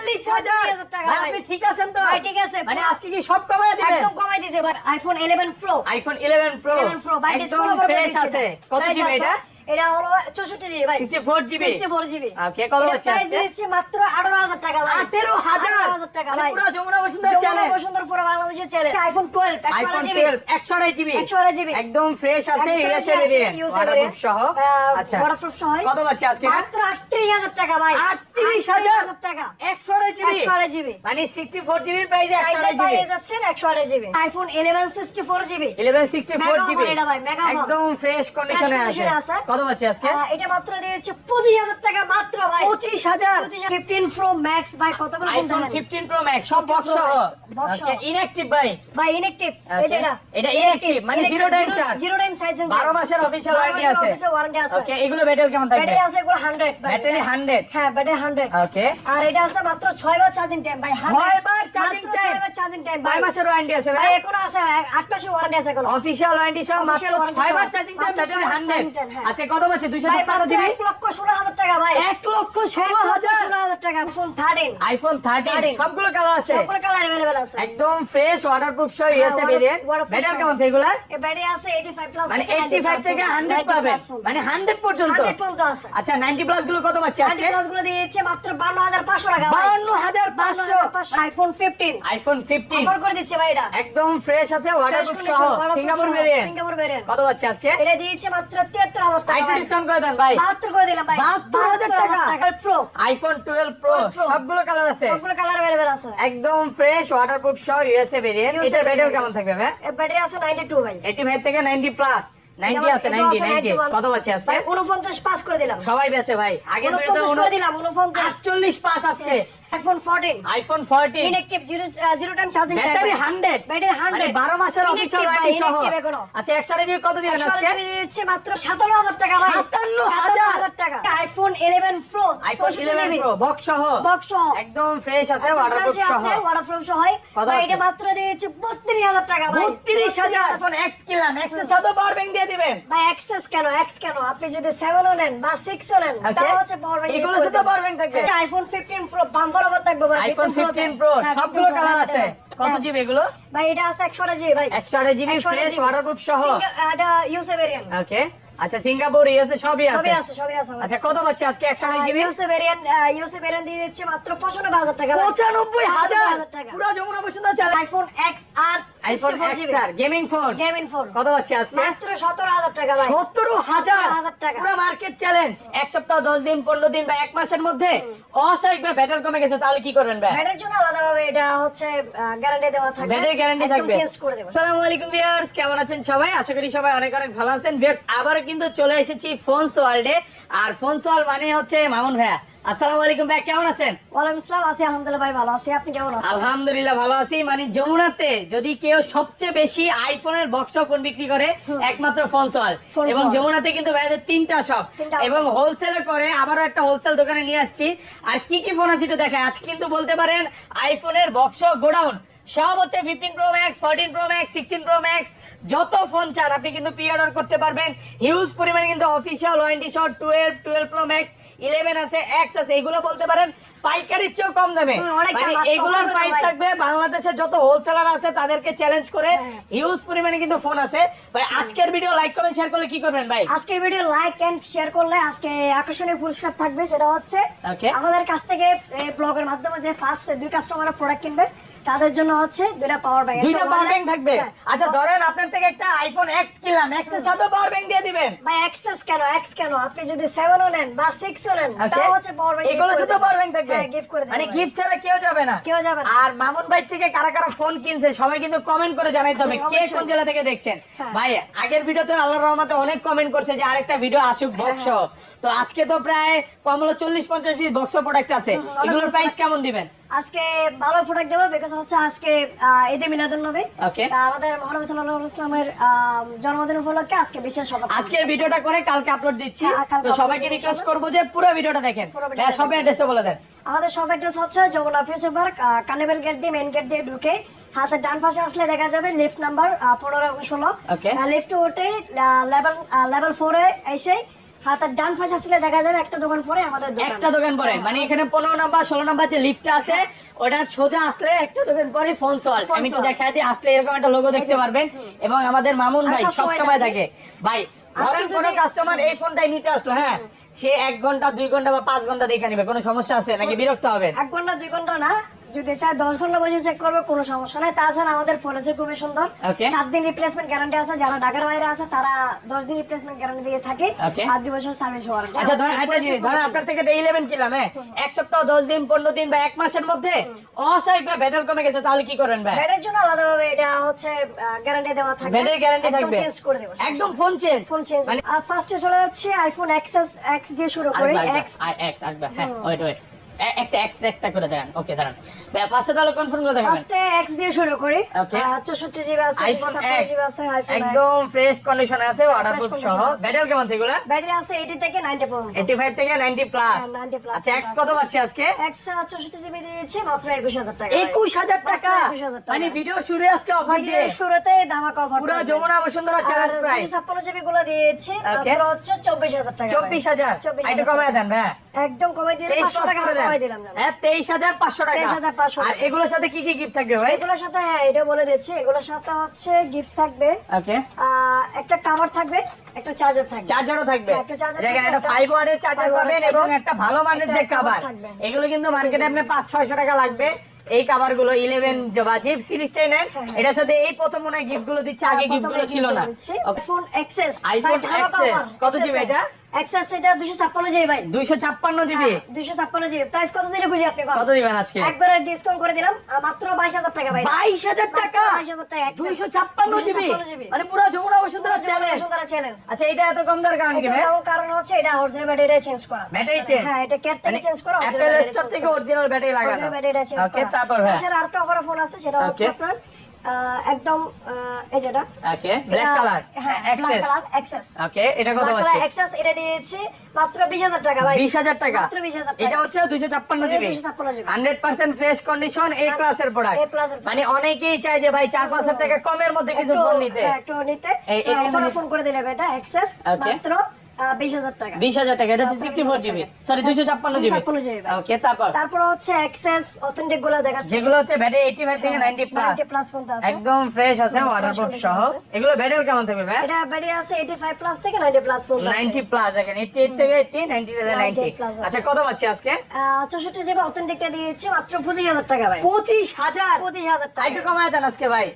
40,000 টাকা ভাই। আপনি ঠিক আছেন তো? ভাই ঠিক আছে। মানে আজকে কি সব কমায় দিবেন? একদম কমাই দিয়েছে ভাই। IPhone 11 pro. IPhone 11 pro 11 pro ভাই একদম ডিসপ্লে উপর ফ্রেশ আছে। কত জিবি এটা? এটা হলো 64 জিবি ভাই। 64 জিবি। 64 জিবি। ওকে, কত হচ্ছে প্রাইস আজকে? দিচ্ছে মাত্র 18,000 টাকা ভাই। 18,000 টাকা মানে ভাই। পুরো যমুনা বসুন্ধরা যমুনা চ্যালেঞ্জ। বসুন্ধরা পুরো বাংলাদেশে challenge. IPhone 12 iPhone 128 GB. 12 128 GB 128 GB. একদম ফ্রেশ আছে, ইউএসএ ভেরিয়েন্ট, ওয়াটারপ্রুফ সহ। আচ্ছা, ওয়াটারপ্রুফ সহ। কত পাচ্ছি আজকে? মাত্র 38,000 টাকা ভাই। 38,000 টাকা। 128 জিবি 128 জিবি। মানে 64 জিবির প্রাইসে 128 জিবি। পেয়ে যাচ্ছেন 128 GB. IPhone 11 64 GB. 11 64 mega GB phone এটা ভাই, মেগা ফোন। একদম ফ্রেশ কন্ডিশনে আছে। কন্ডিশনে আছে। কত পাচ্ছি আজকে? এটা মাত্র দিয়েছে 25,000 টাকা মাত্র ভাই। 25,000 15 প্রো ম্যাক্স ভাই, কতগুলো ফোন আইফোন দেখেন 15 প্রো ম্যাক্স সব বক্স সহ। বক্স সহ। ওকে, ইনঅ্যাকটিভ ভাই। ভাই ইনঅ্যাকটিভ এই Okay, যেটা এটা inactive, মানে zero time charge। Zero time charge 12 মাসের অফিশিয়াল ওয়ারেন্টি আছে। ওয়ারেন্টি আছে। ওকে, এগুলো ব্যাটারি কেমন থাকবে? ব্যাটারি আছে এগুলো 100 ভাই। ব্যাটারি 100। হ্যাঁ ব্যাটারি 100। ওকে, আর এটা আছে মাত্র 6 বার চার্জিং টাইম ভাই। 6 বার চার্জিং টাইম। 6 বার চার্জিং টাইম ভাই। 6 মাসের ওয়ারেন্টি আছে ভাই ভাই। এখনো আছে 8 মাসের ওয়ারেন্টি আছে এখনো। অফিশিয়াল ওয়ারেন্টি সহ মাত্র Official warranty 6 বার সহ। চার্জিং টাইম, মাত্র ব্যাটারি 6 বার 100। charging time, হ্যাঁ। আজকে কত পাচ্ছি? ভাই 256 মাত্র জিবি 1,16,000 টাকা ভাই। 1,16,000 1,16,000 টাকা ফোন 13 আইফোন 13 সবগুলো কালার আছে, সবগুলো কালার अवेलेबल আছে। একদম ফ্রেশ ওয়াটারপ্রুফ সহ ইউএসএ ভেরিয়েন্ট। waterproof ব্যাটারি সহ। কেমন থাকে এগুলা? এই ব্যাটারি আছে 85 প্লাস মানে 85 থেকে 100 পাবেন, মানে 100 পর্যন্ত। 100 পর্যন্ত আছে। আচ্ছা, 90 প্লাস গুলো কত পাচ্ছি 90 আজকে? প্লাস গুলো দিয়েছে মাত্র 52,500 টাকা ভাই। 52,500 আইফোন 15 আইফোন 15 অফার করে দিচ্ছে ভাই এটা। একদম ফ্রেশ আছে, ওয়াটারপ্রুফ সহ, সিঙ্গাপুর ভেরিয়েন্ট। সিঙ্গাপুর ভেরিয়েন্ট কত পাচ্ছি আজকে? এটা দিয়েছে মাত্র 73,000 টাকা আইফোন ভাই। ডিসকাউন্ট করে দেন ভাই। 72 করে দিলাম ভাই। 72,000 টাকা। প্রো আইফোন 12 প্রো সবগুলো কালার আছে, সবগুলো কালার अवेलेबल আছে। একদম ফ্রেশ ওয়াটারপ্রুফ সহ ইউএসএ ভেরিয়েন্ট। USA এটার ব্যাটারি variant। কেমন থাকবে ভাই? এই ব্যাটারি আছে 92 ভাই। 85 থেকে 90 প্লাস 90 আছে, 90 কত পাচ্ছি আজকে? ভাই 49 পাস করে দিলাম। সবাই বেচে ভাই, আগের ভিডিওতে 49 করে দিলাম 49। 48 পাস আজকে। IPhone 14 iPhone 14 inactive zero time charging time battery 100, battery 100 মানে 12 মাসের অফিশিয়াল ওয়ারেন্টি সহ। আচ্ছা, 100 জিবি কত দিবেন আজকে? দিচ্ছে মাত্র 57,000 টাকা ভাই। 57,000 টাকা। IPhone 11 pro iPhone 11 pro box সহ, বক্স একদম ফ্রেশ আছে, ওয়াটারপ্রুফ সহ। ওয়াটারপ্রুফ সহ কত ভাই, আছে? এটা মাত্র দিচ্ছে 32,000 টাকা ভাই। 32,000 আইফোন এক্স কিনলাম, এক্সের সাথে পাওয়ার ব্যাংক দিয়ে দিবেন। ভাই এক্সেস কেন আপনি যদি 7 ও নেন বা 6 ও নেন Okay. তাও হচ্ছে পাওয়ার ব্যাংক। এগুলোর সাথে power bank থাকবে। আইফোন 15 প্রো বাম্পার অফার থাকবে ভাই। আইফোন 15 প্রো সবগুলো কালার আছে। কত জিবি এগুলো? ভাই এটা আছে 128 জিবি ভাই। 128 জিবি ফ্রেশ ওয়াটারপ্রুফ সহ। এটা ইউএসএ ভেরিয়েন্ট। ওকে, আচ্ছা, সিঙ্গাপুর ইউএসএ সবই সবই আছে। আছে সবই আছে। আচ্ছা, কত পাচ্ছি আজকে 128 জিবি? ইউএসএ ভেরিয়েন্ট দিয়ে দিচ্ছে মাত্র 95,000 টাকা ভাই। 95,000 টাকা। পুরো যমুনা বসুন্ধরা চালে। IPhone XR iPhone 64 GB XR gaming phone gaming phone কত পাচ্ছি আজকে? মাত্র 17,000 টাকা ভাই। 17,000 টাকা। পুরো মার্কেট চ্যালেঞ্জ। এক সপ্তাহ 10 দিন 15 দিন বা এক মাসের মধ্যে অস্বাভাবিক ব্যাটারি কমে গেছে, তাহলে কি করবেন ভাই? ব্যাটারির জন্য আলাদাভাবে এটা হচ্ছে গ্যারান্টি দেওয়া থাকবে। ব্যাটারি গ্যারান্টি একদম থাকবে। চেঞ্জ করে দেব। আসসালামু আলাইকুম ভিউয়ার্স, কেমন আছেন সবাই? আশা করি সবাই অনেক অনেক ভালো আছেন। ভিউয়ার্স, আবারো কিন্তু চলে এসেছি ফোনস ওয়ার্ল্ডে। আর ফোনস ওয়ার্ল্ড মানে হচ্ছে মামুন ভাইয়া। আসসালামু আলাইকুম ভাই, কেমন আছেন? ওয়ালাইকুম আসসালাম, আছি আলহামদুলিল্লাহ ভাই, ভালো আছি। আপনি কেমন আছেন? আলহামদুলিল্লাহ ভালো আছি। মানে যমুনাতে যদি কেউ সবচেয়ে বেশি আইফোনের বক্স ফোন বিক্রি করে একমাত্র ফোনস ওয়ার্ল্ড। ফোনস এবং ওয়ার্ল্ড। যমুনাতে কিন্তু ভাইদের 3টা শপ এবং হোলসেলে করে, আবারও একটা হোলসেল দোকানে নিয়ে আসছি। আর কি কি ফোন আছে একটু দেখায়। আজকে কিন্তু বলতে পারেন আইফোনের বক্স গোডাউন সব হচ্ছে 15 pro max, 14 pro max, 16 pro max, যত ফোন চান আপনি কিন্তু প্রি অর্ডার করতে পারবেন। হিউজ পরিমাণে কিন্তু অফিশিয়াল ওয়ারেন্টি সহ 12 প্রো ম্যাক্স, 11 আছে, X আছে, এগুলো বলতে পারেন পাইকারির চেয়েও কম দামে। মানে এগুলোর প্রাইস থাকবে বাংলাদেশের যত হোলসেলার আছে তাদেরকে চ্যালেঞ্জ করে হিউজ পরিমাণে কিন্তু ফোন আছে। ভাই আজকের ভিডিও লাইক কমেন্ট শেয়ার করলে কি করবেন ভাই? আজকের ভিডিও লাইক এন্ড শেয়ার করলে আজকে আকর্ষণীয় পুরস্কার থাকবে। সেটা হচ্ছে Okay. আমাদের কাছ থেকে এই ব্লগের মাধ্যমে যে ফার্স্ট 2 কাস্টমার প্রোডাক্ট কিনবে তাদের জন্য হচ্ছে 2টা পাওয়ার ব্যাংক। 2টা পাওয়ার ব্যাংক থাকবে। আচ্ছা, ধরেন আপনার থেকে একটা আইফোন এক্স কিনলাম, এক্স এর সাথে পাওয়ার ব্যাংক দিয়ে দিবেন। ভাই এক্সেস কেন এক্স কেন আপনি যদি 7 ও নেন বা 6 ও নেন Okay. তাও হচ্ছে পাওয়ার ব্যাংক। এগুলোর সাথে পাওয়ার ব্যাংক থাকবে। গিফট করে দেব। মানে গিফট ছাড়া কেউ যাবে না। কেউ যাবে না। আর মামুন ভাই থেকে কারা কারা ফোন কিনছে সবাই কিন্তু কমেন্ট করে জানাইতে হবে কে কোন জেলা থেকে দেখছেন। হ্যাঁ। ভাই আগের ভিডিওতে আল্লাহর রহমতে অনেক কমেন্ট করছে যে আরেকটা ভিডিও আসুক বক্স। তো আজকে তো প্রায় কম হলো 40-50 পিস বক্স প্রোডাক্ট আছে। এগুলোর প্রাইস কেমন দিবেন? আজকে ভালো প্রোডাক্ট দেবো বিকজ হচ্ছে আজকে ঈদে মিলাদুন নবী। ওকে, আমাদের মহানবী সাল্লাল্লাহু আলাইহি ওয়াসাল্লামের জন্মদিন উপলক্ষে আজকে বিশেষ অফার। আজকের ভিডিওটা করে কালকে আপলোড দিচ্ছি। কালকে তো সবাইকে রিকোয়েস্ট করব যে পুরো ভিডিওটা দেখেন। ভাই সব অ্যাড্রেসটা বলে দেন। আমাদের সব অ্যাড্রেস হচ্ছে যমুনা ফিউচার পার্ক, কানেবেল গেট দিয়ে মেইন গেট দিয়ে ঢুকে হাতের ডান পাশে আসলে দেখা যাবে লিফট নাম্বার 15 এবং 16। Okay. লিফটে উঠে লেভেল 4 এ এসে হাতের ডান পাশে আসলে দেখা যাবে একটা দোকান পরে আমাদের দোকান। একটা দোকান পরে মানে এখানে 15 নাম্বার 16 নাম্বার যে লিফটটা আছে ওটার সোজা আসলে একটা দোকান পরে ফোন সল আমি একটু দেখাই দিই, আসলে এরকম একটা লোগো দেখতে পারবেন। এবং আমাদের মামুন ভাই সব সময় থাকে ভাই, ধরেন কোন কাস্টমার এই ফোনটাই নিতে আসলো, হ্যাঁ সে 1 ঘন্টা 2 ঘন্টা বা 5 ঘন্টা দেখে নিবে, কোনো সমস্যা আছে নাকি বিরক্ত হবেন? 1 ঘন্টা 2 ঘন্টা না, যদি চাই 10 ঘন্টা বসে চেক করবে কোনো সমস্যা নাই। তাছাড়া আমাদের পলিসি খুবই সুন্দর, Okay. 7 দিন রিপ্লেসমেন্ট গ্যারান্টি আছে। যারা ঢাকার বাইরে আছে তারা 10 দিন রিপ্লেসমেন্ট গ্যারান্টি দিয়ে থাকে, Okay. আর 2 বছর সার্ভিস ওয়ারেন্টি। আচ্ছা ধরেন একটা জিনিস, ধরেন আপনার থেকে 11 কিনলাম, হ্যাঁ 1 সপ্তাহ 10 দিন 15 দিন বা 1 মাসের মধ্যে অস্বাভাবিক বা ব্যাটারি কমে গেছে, তাহলে কি করবেন ভাই? ব্যাটারির জন্য আলাদাভাবে এটা হচ্ছে গ্যারান্টি দেওয়া থাকবে, ব্যাটারি গ্যারান্টি একদম থাকবে, চেঞ্জ করে দেব, একদম ফোন চেঞ্জ। Phone change. আর ফার্স্টে চলে যাচ্ছে আইফোন এক্সএস এক্স দিয়ে শুরু করে এক্স এক্স আসবে, হ্যাঁ ওয়েট ওয়েট একটা এক্স একটা করে দেন, ওকে দাঁড়ান ফার্স্টে তাহলে কনফার্ম করে দেখাবেন। ফার্স্টে এক্স দিয়ে শুরু করি, Okay. 64 জিবি আছে, আইফোন 256 জিবি আছে, আইফোন এক্স। একদম ফ্রেশ কন্ডিশনে আছে, ওয়াটারপ্রুফ Fresh সহ। condition আছে। ব্যাটারি কেমন থেকে এগুলা? ব্যাটারি আছে 80 থেকে 90 পর্যন্ত। 85 থেকে 90 প্লাস। হ্যাঁ, 90 plus আচ্ছা এক্স কত পাচ্ছি আজকে? এক্স 64 জিবি দিয়েছি মাত্র 21000 টাকা। 21000 টাকা, 21000 টাকা। মানে ভিডিও শুরু আজকে অফার দিয়ে ভিডিওর শুরুতে ধামাকা অফার পুরো Jamuna Bashundhara challenge price 256 GB গুলো দিয়েছি Okay. মাত্র হচ্ছে 24000 টাকা। 24000 এটা কমায় দেন ভাই, একদম কমাই দিলাম, 500 টাকা কমাই দিলাম জানো। হ্যাঁ 23500 টাকা। 23500 আর এগুলোর সাথে কি কি গিফট থাকবে ভাই? এগুলোর সাথে হ্যাঁ এটা বলে দিচ্ছি, এগুলোর সাথে হচ্ছে গিফট থাকবে, ওকে একটা কভার থাকবে, একটা চার্জার থাকবে, চার্জারও থাকবে, একটা charger যেখানে থাকবে, একটা 5 ওয়াটের চার্জার 5 পাবেন ওয়াটের এবং charger, একটা ভালো মানের একটা যে cover কভার। থাকবে। এগুলো কিন্তু মার্কেটে আপনি 500-600 টাকা লাগবে। এই কভার গুলো 11 বা জিপ সিরিজটাই নেন, এটার সাথে এই প্রথম মনে হয় গিফট গুলো দিচ্ছে, আগে গিফট গুলো ছিল না। আইফোন এক্সএস, আইফোন এক্সএস কত জিবি এটা? এক্সএস এটা 256 জিবি ভাই, 256 জিবি। 256 জিবি। প্রাইস কত দিলে বুঝি আপনি? কত দিবেন আজকে? একবারে ডিসকাউন্ট করে দিলাম মাত্র 22000 টাকা ভাই। 22000 টাকা, 22000 টাকা Access। 256 GB, 256 GB. মানে পুরো যমুনা বসুন্ধরা চ্যালেঞ্জ। বসুন্ধরা চ্যালেঞ্জ। আচ্ছা এটা এত কম দর কারণ কি ভাই? এটার কারণ হচ্ছে এটা অরিজিনাল ব্যাটারি চেঞ্জ করা। ব্যাটারি চেঞ্জ, হ্যাঁ এটা ক্যাট থেকে চেঞ্জ করা, অ্যাপল স্টোর থেকে অরিজিনাল ব্যাটারি লাগানো। অরিজিনাল ব্যাটারি চেঞ্জ ওকে করা। তারপর ভাই এছাড়া আরেকটা অফার ফোন আছে, সেটা হচ্ছে Okay. আপনার একদম এই যেটা ওকে ব্ল্যাক কালার হ্যাঁ ব্ল্যাক এক্সেস। কালার এক্সেস। ওকে এটা কত ব্ল্যাক হচ্ছে? কালার এক্সেস এটা দিয়েছি মাত্র 20000 টাকা ভাই। 20000 টাকা, মাত্র 20000 টাকা। এটা হচ্ছে 256 জিবি, 256 জিবি। 100% ফ্রেশ কন্ডিশন এ ক্লাসের প্রোডাক্ট। A class এর মানে অনেকেই চায় যে ভাই 4-5 টাকা কমের মধ্যে কিছু ফোন নিতে। একটু নিতে এটা অফার নিতে- ফোন করে দিলে এটা এক্সেস Okay. মাত্র 20000 টাকা। 20000 টাকা, এটা হচ্ছে 64 জিবি, সরি 256 জিবি। 256 জিবি ভাই। ওকে তারপর তারপর হচ্ছে এক্সেস অথেন্টিক গুলো দেখাচ্ছি, যেগুলো হচ্ছে ব্যাটারি 85 থেকে 90 প্লাস 90 প্লাস পর্যন্ত আছে। একদম ফ্রেশ আছে, ওয়াটারপ্রুফ condition সহ। আছে। এগুলো ব্যাটারি কেমন থাকবে ভাই? এটা ব্যাটারি আছে 85 প্লাস থেকে 90 প্লাস পর্যন্ত আছে। 90 প্লাস, দেখেন 88 থেকে 80, 90 থেকে 90। 90 plus আছে। আচ্ছা কত পাচ্ছি আজকে? 64 জিবি অথেন্টিকটা দিয়েছি মাত্র 25000 টাকা ভাই। 25000, 25000 টাকা। একটু কমায় দেন আজকে ভাই।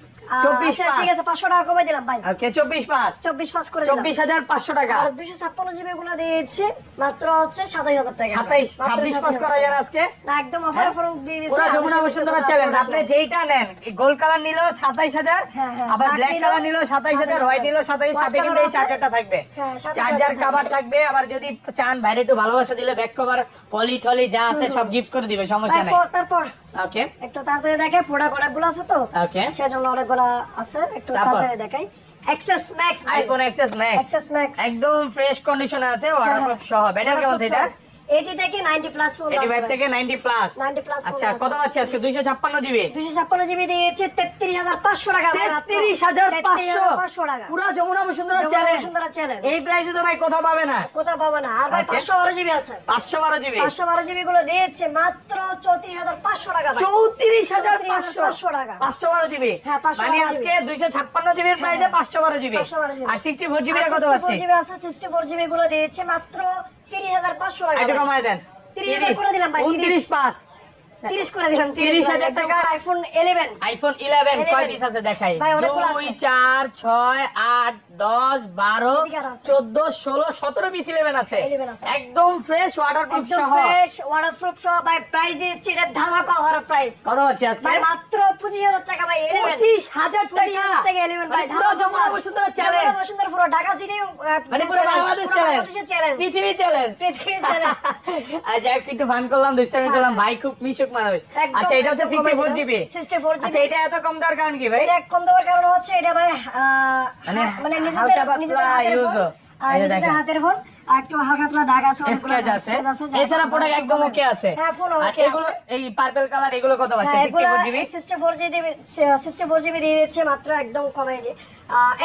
24 আচ্ছা, ঠিক আছে 500 টাকা কমাই দিলাম ভাই। ওকে 24 পাস, 24 পাস করে দিলাম। 24500 টাকা। আর 256 জিবি গুলো দিয়েছি মাত্র হচ্ছে 27000 টাকা। 27 মাত্র 26 পাস 27,000 করা যায় না আজকে? না একদম অফার ফোন দিয়ে দিয়েছি। পুরো যমুনা বসুন্ধরা চ্যালেঞ্জ, আপনি যেইটা নেন, গোল্ড কালার নিল 27000, হ্যাঁ, হ্যাঁ। আবার Black ব্ল্যাক নিলেও কালার নিল 27000, হোয়াইট নিল 27, সাথে কিন্তু এই চার্জারটা থাকবে, হ্যাঁ, 27,000 চার্জার থাকবে। কভার থাকবে। আবার যদি চান বাইরে একটু ভালোবাসা দিলে ব্যাক কভার পলি টলি যা আছে সব গিফট করে দিবে, সমস্যা নাই। তারপর ওকে একটু তাড়াতাড়ি দেখে, প্রোডাক্ট অনেকগুলো আছে তো ওকে সেজন্য অনেকগুলো আছে, একটু তারপর? তাড়াতাড়ি দেখাই। XS Max, iPhone XS Max XS Max একদম ফ্রেশ কন্ডিশনে আছে, ওয়াটারপ্রুফ সহ। ব্যাটারি কেমন এটা? 80 থেকে 90 প্লাস পর্যন্ত 85 থেকে 90 প্লাস। 90 প্লাস। আচ্ছা কত পাচ্ছি আজকে? 256 জিবি, 256 জিবি দিয়েছি 33500 টাকা ভাই। 33500 টাকা। পুরো যমুনা বসুন্ধরা যমুনা চ্যালেঞ্জ। বসুন্ধরা চ্যালেঞ্জ। এই প্রাইসে তো ভাই কোথাও পাবে না। কোথাও পাবো না। আর ভাই Okay. 512 জিবি আছে, 512 জিবি, 512 জিবি গুলো দিয়েছে মাত্র 34500 টাকা ভাই। 34500 টাকা। 512 জিবি, হ্যাঁ, 512 মানে আজকে 256 জিবির প্রাইসে 512 জিবি। 512 জিবি। আর 64 জিবি আর কত 64 পাচ্ছি? জিবি আছে, 64 জিবি গুলো দিয়েছে মাত্র 30500 টাকা একটু ভাই। কমায় দেন, 30,000 করে দিলাম ভাই, 29 পাস। 30 করে দিলাম, 30,000 টাকা। আইফোন 11 আইফোন 11 কয় 11 পিস আছে দেখাই? ভাই, অনেকগুলো 2 আছে। 4 6 8 10 12 এদিকে আর আছে। 14 16 17 পিস 11 আছে, 11 আছে। একদম ফ্রেশ ওয়াটারপ্রুফ একদম সহ। ফ্রেশ ওয়াটারপ্রুফ সহ ভাই। প্রাইস দিচ্ছি এটা ধামাকা অফার প্রাইস কত হচ্ছে আজকে? ভাই, মাত্র 25000 টাকা ভাই। 11 25000 টাকা 25000 টাকা 11 ভাই। পুরো যমুনা বসুন্ধরা চ্যালেঞ্জ, যমুনা বসুন্ধরা পুরো ঢাকা সিটি মানে পুরো বাংলাদেশ চ্যালেঞ্জ, চ্যালেঞ্জ, পৃথিবী চ্যালেঞ্জ। পৃথিবী চ্যালেঞ্জ। আচ্ছা একটু ফান করলাম, দুষ্টামি করলাম, ভাই খুব মিশুক মানুষ। একদম, আচ্ছা এটা হচ্ছে একদম কমাই 64 দিলাম। জিবি। 64 আচ্ছা জিবি। এটা এত কম দেওয়ার কারণ কি ভাই? এটা কম দেওয়ার কারণ হচ্ছে এটা ভাই মানে মানে হালকা পাতলা নিজেদের হাতের use ফোন, ও। এই যে নিজেদের দেখেন। হাতের ফোন। আর একটু হালকা হালকা দাগ আছে, অনেকগুলো স্কেচ আছে, scratch আছে, এছাড়া প্রোডাক্ট একদম ওকে আছে। হ্যাঁ, ফুল আর ওকে এগুলো আছে। এই পার্পল কালার এগুলো কত পাচ্ছে? হ্যাঁ, এগুলো 64 জিবি 64 জিবি দিয়ে দিচ্ছে মাত্র একদম কমে দিয়ে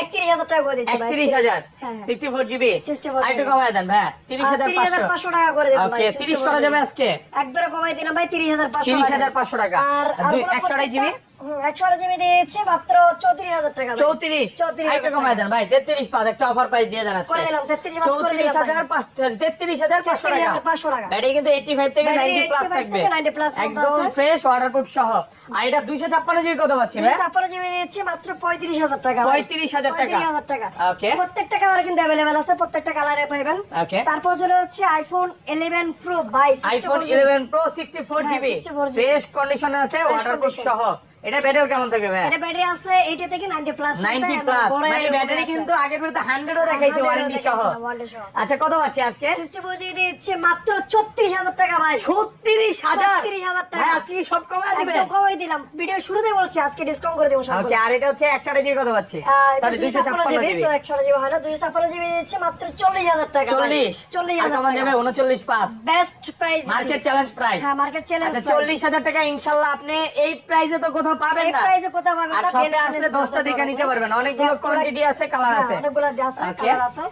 31,000 টাকা করে দিচ্ছে ভাই। 31,000 হ্যাঁ, 64 জিবি 64 আর একটু কমায় দেন ভাই, 30,500 30,500 টাকা করে দেবো ভাই। ওকে 30 করা যাবে আজকে? একবারে কমাই দিলাম ভাই 30,500 30,500 টাকা। আর আর 128 জিবি 128 জিবি দিয়েছে মাত্র 34,000 টাকা ভাই। 34 34,000 একটু কমায় দেন ভাই, 33 পাঁচ একটা অফার প্রাইস দিয়ে দেন আজকে। করে দিলাম 33,500 করে দিলাম ভাই। 33,500 টাকা। 33,500 টাকা। ব্যাটারি কিন্তু 85 থেকে ব্যাটারি 90 প্লাস 85 থাকবে, থেকে 90 প্লাস মধ্যে একদম আছে। ফ্রেশ ওয়াটারপ্রুফ সহ। আর এটা 256 জিবি কত পাচ্ছি ভাই? 56 জিবি দিয়েছে মাত্র 35,000 টাকা ভাই। 35,000 টাকা। 35,000 টাকা। ওকে প্রত্যেকটা কালার কিন্তু अवेलेबल আছে, প্রত্যেকটা কালারে পাবেন। ওকে তারপর যেটা হচ্ছে iPhone 11 Pro by iPhone 11 Pro 64 হ্যাঁ, জিবি 64 GB ফ্রেশ কন্ডিশনে আছে, ওয়াটারপ্রুফ condition। সহ। এটা ব্যাটারি কেমন থাকবে ভাই? এটা ব্যাটারি আছে 80 থেকে 90 প্লাস 90 প্লাস, মানে ব্যাটারি কিন্তু আগের ভিডিওতে 100 ও দেখাইছে ওয়ারেন্টি সহ। আচ্ছা কত পাচ্ছি আজকে? 64 জিবি দিচ্ছে মাত্র 34,000 টাকা ভাই। 36,000 36,000 টাকা। ভাই আজকে কি সব কমায় দিবে? একদম কমাই দিলাম, ভিডিও শুরুতে বলছি আজকে ডিসকাউন্ট করে দেব সব। ওকে আর এটা হচ্ছে 128 জিবি কত পাচ্ছি? সরি 256 জিবি 100 জিবি হয় না, 256 জিবি দিচ্ছে মাত্র 40,000 টাকা ভাই। 40 আর 40,000 কমান টাকা। যাবে 39 pass best price market challenge price. হ্যাঁ, মার্কেট চ্যালেঞ্জ আচ্ছা 40,000 টাকা ইনশাআল্লাহ আপনি এই প্রাইসে তো কোথাও পাবেন এই না। প্রাইসে কোথাও পাবেন আর না। শপে আসলে 10টা দেখে নিতে পারবেন, অনেকগুলো কোয়ান্টিটি আছে, কালার আছে। অনেকগুলো আছে, ওকে কালার আছে।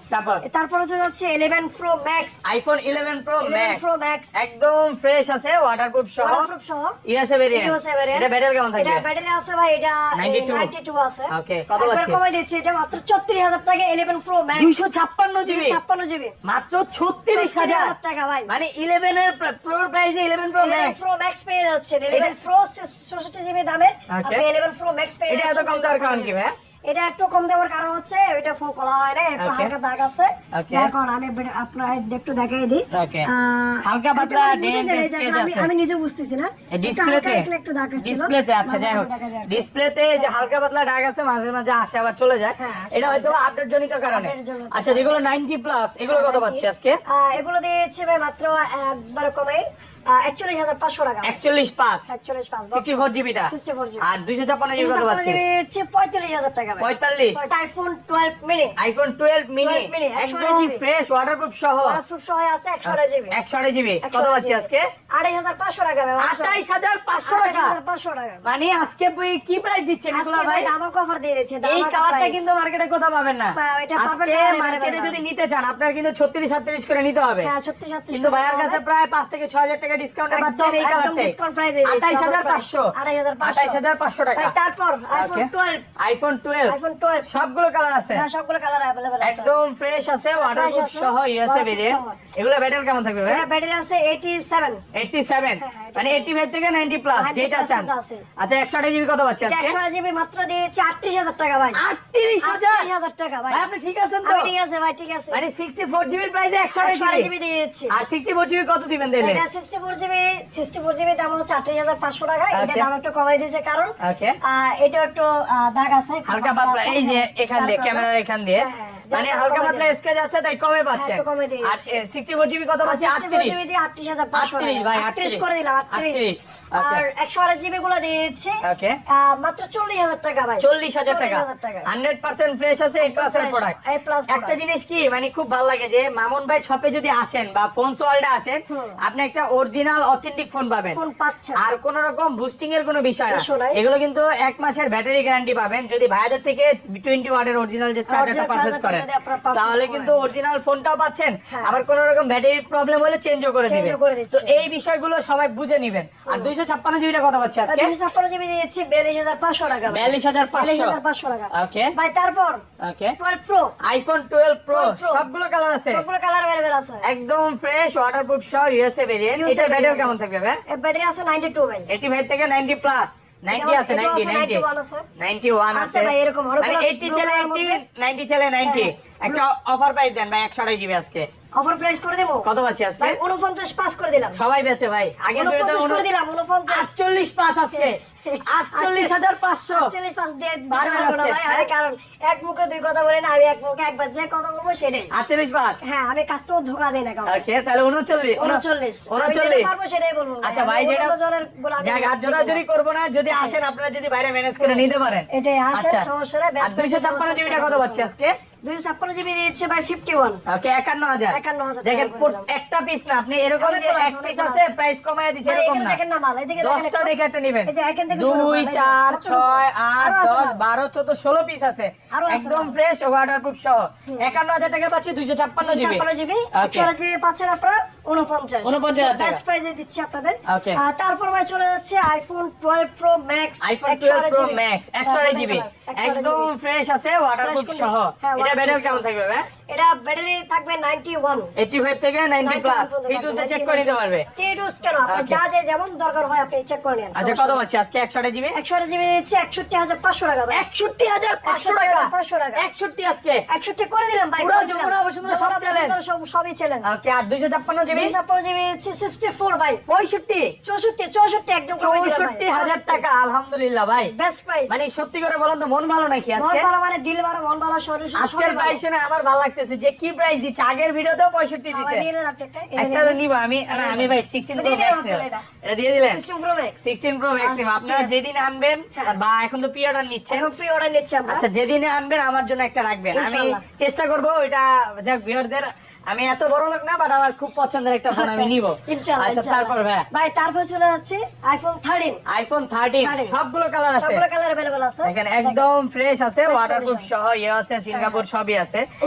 তারপর হচ্ছে 11 pro max. IPhone 11 pro 11 max pro max একদম ফ্রেশ আছে, ওয়াটারপ্রুফ সহ, ওয়াটারপ্রুফ সহ ইউএসএ ভেরিয়েন্ট। USA variant। এটা ব্যাটারি কেমন এটা থাকবে? ব্যাটারি আছে ভাই, এটা 92 আছে। ওকে কত একবার পাচ্ছি? কমাই দিচ্ছি, এটা মাত্র 34,000 টাকা 11 প্রো ম্যাক্স 256 জিবি 56 জিবি মাত্র 36,000 টাকা ভাই। মানে 11 এর প্রো প্রাইসে 11 প্রো 11 ম্যাক্স। প্রো ম্যাক্স পেয়ে যাচ্ছেন, 11 প্রো 64 জিবি দামে ওকে। আপনি 11 প্রো ম্যাক্স পেয়ে এটা এত যাচ্ছেন। কম দেওয়ার কারণ কি ভাই? এটা একটু কম দেওয়ার কারণ হচ্ছে এটা ফোন করা হয় না, একটু Okay. হালকা দাগ আছে। Okay. এখন আমি আপনার একটু দেখাই দিই। Okay. আহ, হালকা পাতলা এটা বুঝে dent যাবে, sketch আমি আছে। আমি নিজে বুঝতেছি না। একটু ডিসপ্লেতে হালকা একটু দাগ আসছিল। ডিসপ্লেতে আচ্ছা যাই হোক, দেখা যায়। ডিসপ্লেতে যে হালকা পাতলা দাগ আছে মাঝে মাঝে আসে আবার চলে যায়, হ্যাঁ, আসে, এটা হয়তো আপডেট জনিত কারণে। Update জনিত আচ্ছা যেগুলো 90 প্লাস এগুলো কত পাচ্ছি আজকে? এগুলো দিয়েছে ভাই মাত্র একবার কমে 41,500 টাকা। 41 পাস 41,500 64 জিবিটা 64 জিবি। আর 256 জিবি কত পাচ্ছি? 45,000 টাকা ভাই। 45 iPhone 12 mini iPhone 12 mini 12 mini, 128 একদম GB ফ্রেশ ওয়াটারপ্রুফ সহ ওয়াটারপ্রুফ সহ আছে 128 জিবি 128 জিবি কত পাচ্ছি আজকে? 28,500 টাকা ভাই। 28,500 টাকা 28,500 টাকা। মানে আজকে কি প্রাইস দিচ্ছেন এগুলো আজকে ভাই? দামাক অফার দিয়ে দিয়েছে, এই দামাক কালারটা price। কিন্তু মার্কেটে কোথাও পাবেন না। বা এটা পাবেন আজকে না, মার্কেটে available যদি না। নিতে চান আপনার কিন্তু 36 37 করে নিতে হবে। হ্যাঁ, 36 কিন্তু ভাইয়ার কাছে প্রায় 5 থেকে 6,000 টাকা ডিসকাউন্টে পাচ্ছেন এই একদম কালারটাই। ডিসকাউন্ট প্রাইসে দিচ্ছে 28,500 28,500 টাকা। ভাই, তারপর আইফোন Okay. 12 আইফোন 12 আইফোন 12 সবগুলো কালার আছে, হ্যাঁ, সবগুলো কালার अवेलेबल আছে। একদম ফ্রেশ আছে, ওয়াটারপ্রুফ আছে, সহ ইউএসএ waterproof ভেরিয়েন্ট। সহ। এগুলো ব্যাটারি কেমন থাকবে ভাই? এটা ব্যাটারি আছে 87 87 হ্যাঁ, মানে 85 থেকে 90 প্লাস 90 যেটা plus চান। মধ্যে আছে। আচ্ছা 128 জিবি কত পাচ্ছি আজকে? 128 জিবি মাত্র দিয়েছে 38,000 টাকা ভাই। 38,000 38,000 টাকা ভাই। ভাই আপনি ঠিক আছেন তো? আমি ঠিক আছে ভাই, ঠিক আছে। মানে 64 জিবির প্রাইসে 128 128 জিবি জিবি দিয়েছি। আর 64 জিবি কত দিবেন দিলে? এটা 64 জিবি দাম হচ্ছে 38,500 টাকা। এটা Okay. দাম একটু কমাই দিয়েছে কারণ ওকে এটা একটু দাগ আছে, একটু হালকা পাতলা আছে, এই যে হ্যাঁ, এখান দিয়ে তারপর ক্যামেরার এখান দিয়ে হ্যাঁ, হ্যাঁ, মানে যার হালকা কমে পাতলা দিয়েছে। স্কেচ আছে তাই কমে পাচ্ছেন। একটু কমে দিয়েছে। আর 64 জিবি কত পাচ্ছি? 64 38 জিবি দিয়ে 38,500 38 ভাই, 38 করে দিলাম 38 Okay. আর 128 জিবি গুলো দিয়েছে ওকে মাত্র 40,000 টাকা ভাই। 40,000 টাকা 40,000 টাকা। 100% ফ্রেশ আছে, এই ক্লাসের fresh, প্রোডাক্ট। A plus একটা product। জিনিস কি মানে খুব ভালো লাগে যে মামুন ভাই শপে যদি আসেন বা ফোন ওয়ার্ল্ডে আসেন আপনি একটা অরিজিনাল অথেন্টিক ফোন পাবেন, ফোন পাচ্ছেন। আর কোন রকম বুস্টিং এর কোনো বিষয় না। বিষয় নাই। এগুলো কিন্তু 1 মাসের ব্যাটারি গ্যারান্টি পাবেন যদি ভাইদের থেকে 20 ওয়াটের অরিজিনাল যে চার্জারটা Original পারচেজ charger করেন, যদি আপনারা purchase তাহলে করেন। কিন্তু অরিজিনাল ফোনটাও পাচ্ছেন। হ্যাঁ। আবার কোন রকম ব্যাটারি প্রবলেম হলে চেঞ্জও করে Change দিবেন। ও করে দিচ্ছে। তো এই বিষয়গুলো সবাই বুঝে নেবেন। আর 256 জিবিটা কত পাচ্ছি আজকে? 256 জিবি দিয়েছি 42,500 টাকা ভাই। 42,500 42,500 টাকা। ওকে ভাই তারপর ওকে 12 প্রো আইফোন 12 প্রো 12 Pro। সবগুলো কালার আছে, সবগুলো কালার अवेलेबल আছে। একদম ফ্রেশ ওয়াটারপ্রুফ সহ ইউএসএ ভেরিয়েন্ট। USA এটা ব্যাটারি variant। কেমন থাকবে ভাই? এর ব্যাটারি আছে 92 ভাই। 85 থেকে 90 প্লাস 90 আছে, এটাও 90 আছে, 91 আছে। 91 আছে আছে ভাই, এরকম মানে অনেকগুলো 80 চলে গ্রুপের 80 মধ্যে। 90 চলে 90 একটা অফার প্রাইস দেন ভাই 128 জিবি আজকে অফার প্রাইস করে দেবো কত পাচ্ছি আজকে? ভাই 49 পাস করে দিলাম। সবাই বেচে ভাই আগের ভিডিওতে 49 করে দিলাম 49 48 পাস আজকে 48,500 48 পাস দিয়ে পারবেন দিতে পারবো না আজকে, ভাই, হ্যাঁ? আমি কারণ এক মুখে দুই কথা বলি না, আমি এক মুখে একবার যে কথা বলবো সেটাই। 48 পাস হ্যাঁ, আমি কাস্টমার ধোকা দেই না কাউকে। ওকে তাহলে 39 39 আমি যেটা 39 পারবো সেটাই বলবো ভাই। আচ্ছা ভাই আমি যেটা অন্য জনের বলে আমি যাক আর জোরাজুরি করবো না, যদি আসেন আপনারা যদি বাইরে ম্যানেজ করে নিতে পারেন। এটাই আসেন, আচ্ছা সমস্যা নাই, আর 256 জিবিটা কত পাচ্ছি আজকে? 256 জিবি দিচ্ছে ভাই 51। ওকে 51000 51,000 দেখেন টাকা করে দিলাম। একটা পিস না, আপনি এরকম যে অনেকগুলো আছে, এক পিস অনেকগুলো আছে আছে। প্রাইস কমায় দিছে ভাই, এরকম এখানে না, দেখেন না মাল, এদিকে দেখেন 10টা দেখে একটা নেবেন। এই যে এখান থেকে শুরু 2 করুন, এই যে 4 কত 6 8 আরো আছে 10 মাল। 12 14 16 পিস আছে, আরো আছে একদম মাল। ফ্রেশ ওয়াটারপ্রুফ সহ 51000 টাকা পাচ্ছি 256 জিবি। 256 জিবি ওকে 128 জিবি পাচ্ছেন আপনারা 49,000 টাকা। বেস্ট প্রাইসে দিচ্ছি আপনাদের। ওকে। তারপর ভাই চলে যাচ্ছে iPhone 12 pro max, iPhone 12 pro max 128 GB একদম ফ্রেশ আছে ওয়াটারপ্রুফ Fresh সহ। condition, হ্যাঁ, এটা ব্যাটারি waterproof কেমন সহ। থাকবে ভাই? এটা ব্যাটারি থাকবে 91, 85 থেকে 90 প্লাস ফিটুস চেক করে নিতে পারবে। টিটুস কেন আপনার Okay. যা যা যেমন দরকার হয় আপনি চেক করে নেন। আচ্ছা কত পাচ্ছি আজকে 128 জিবি? 128 জিবি দিচ্ছি 61500 টাকা ভাই। 61500 টাকা 500 টাকা। 61 আজকে 61 করে দিলাম ভাই। পুরো করে দিলাম। যমুনা বসুন্ধরা সব যমুনা challenge। বসুন্ধরা সবই চ্যালেঞ্জ। ওকে আর 256 জিবি 256 জিবি দিচ্ছি 64 ভাই। 65 64 একদম কমে দিলাম ভাই। 64000 টাকা আলহামদুলিল্লাহ ভাই। Best price. মানে সত্যি করে বলেন তো মন ভালো নাকি মন আজকে? ভালো মানে দিল ভালো, মন ভালো, শরীর সুস্থ, আজকের সবই প্রাইস ভালো। শুনে আমার ভালো লাগতেছে যে কি প্রাইস দিচ্ছে, আগের ভিডিওতেও 65 আমার দিছে। নিয়ে নেন আপনি একটা, এটা একটা নিয়ে তো নেন। নিব আমি, না আমি ভাই 16 প্রো দিয়ে দিলাম ম্যাক্স নেব। আপনারা এটা দিয়ে দিলেন 16 প্রো ম্যাক্স। 16 প্রো ম্যাক্স নেব। আপনারা ঠিক আছে। যেদিন আনবেন হ্যাঁ। বা এখন তো প্রি অর্ডার নিচ্ছেন, এখন ফ্রি অর্ডার নিচ্ছি আমরা। আচ্ছা যেদিনে আনবেন আমার জন্য একটা রাখবেন, আমি ইনশাআল্লাহ। চেষ্টা করব ওইটা যাক ভিউয়ারদের, আমি এত বড় লোক না বাট আমার খুব পছন্দের একটা ফোন আমি নিব। ইনশাআল্লাহ, আচ্ছা ইনশাআল্লাহ। তারপর ভাই ভাই তারপর চলে যাচ্ছে আইফোন 13। আইফোন 13 13 সবগুলো কালার আছে, সবগুলো কালার अवेलेबल আছে। দেখেন একদম ফ্রেশ আছে, Fresh ওয়াটারপ্রুফ condition। সহ ইয়ে আছে, সিঙ্গাপুর সবই আছে।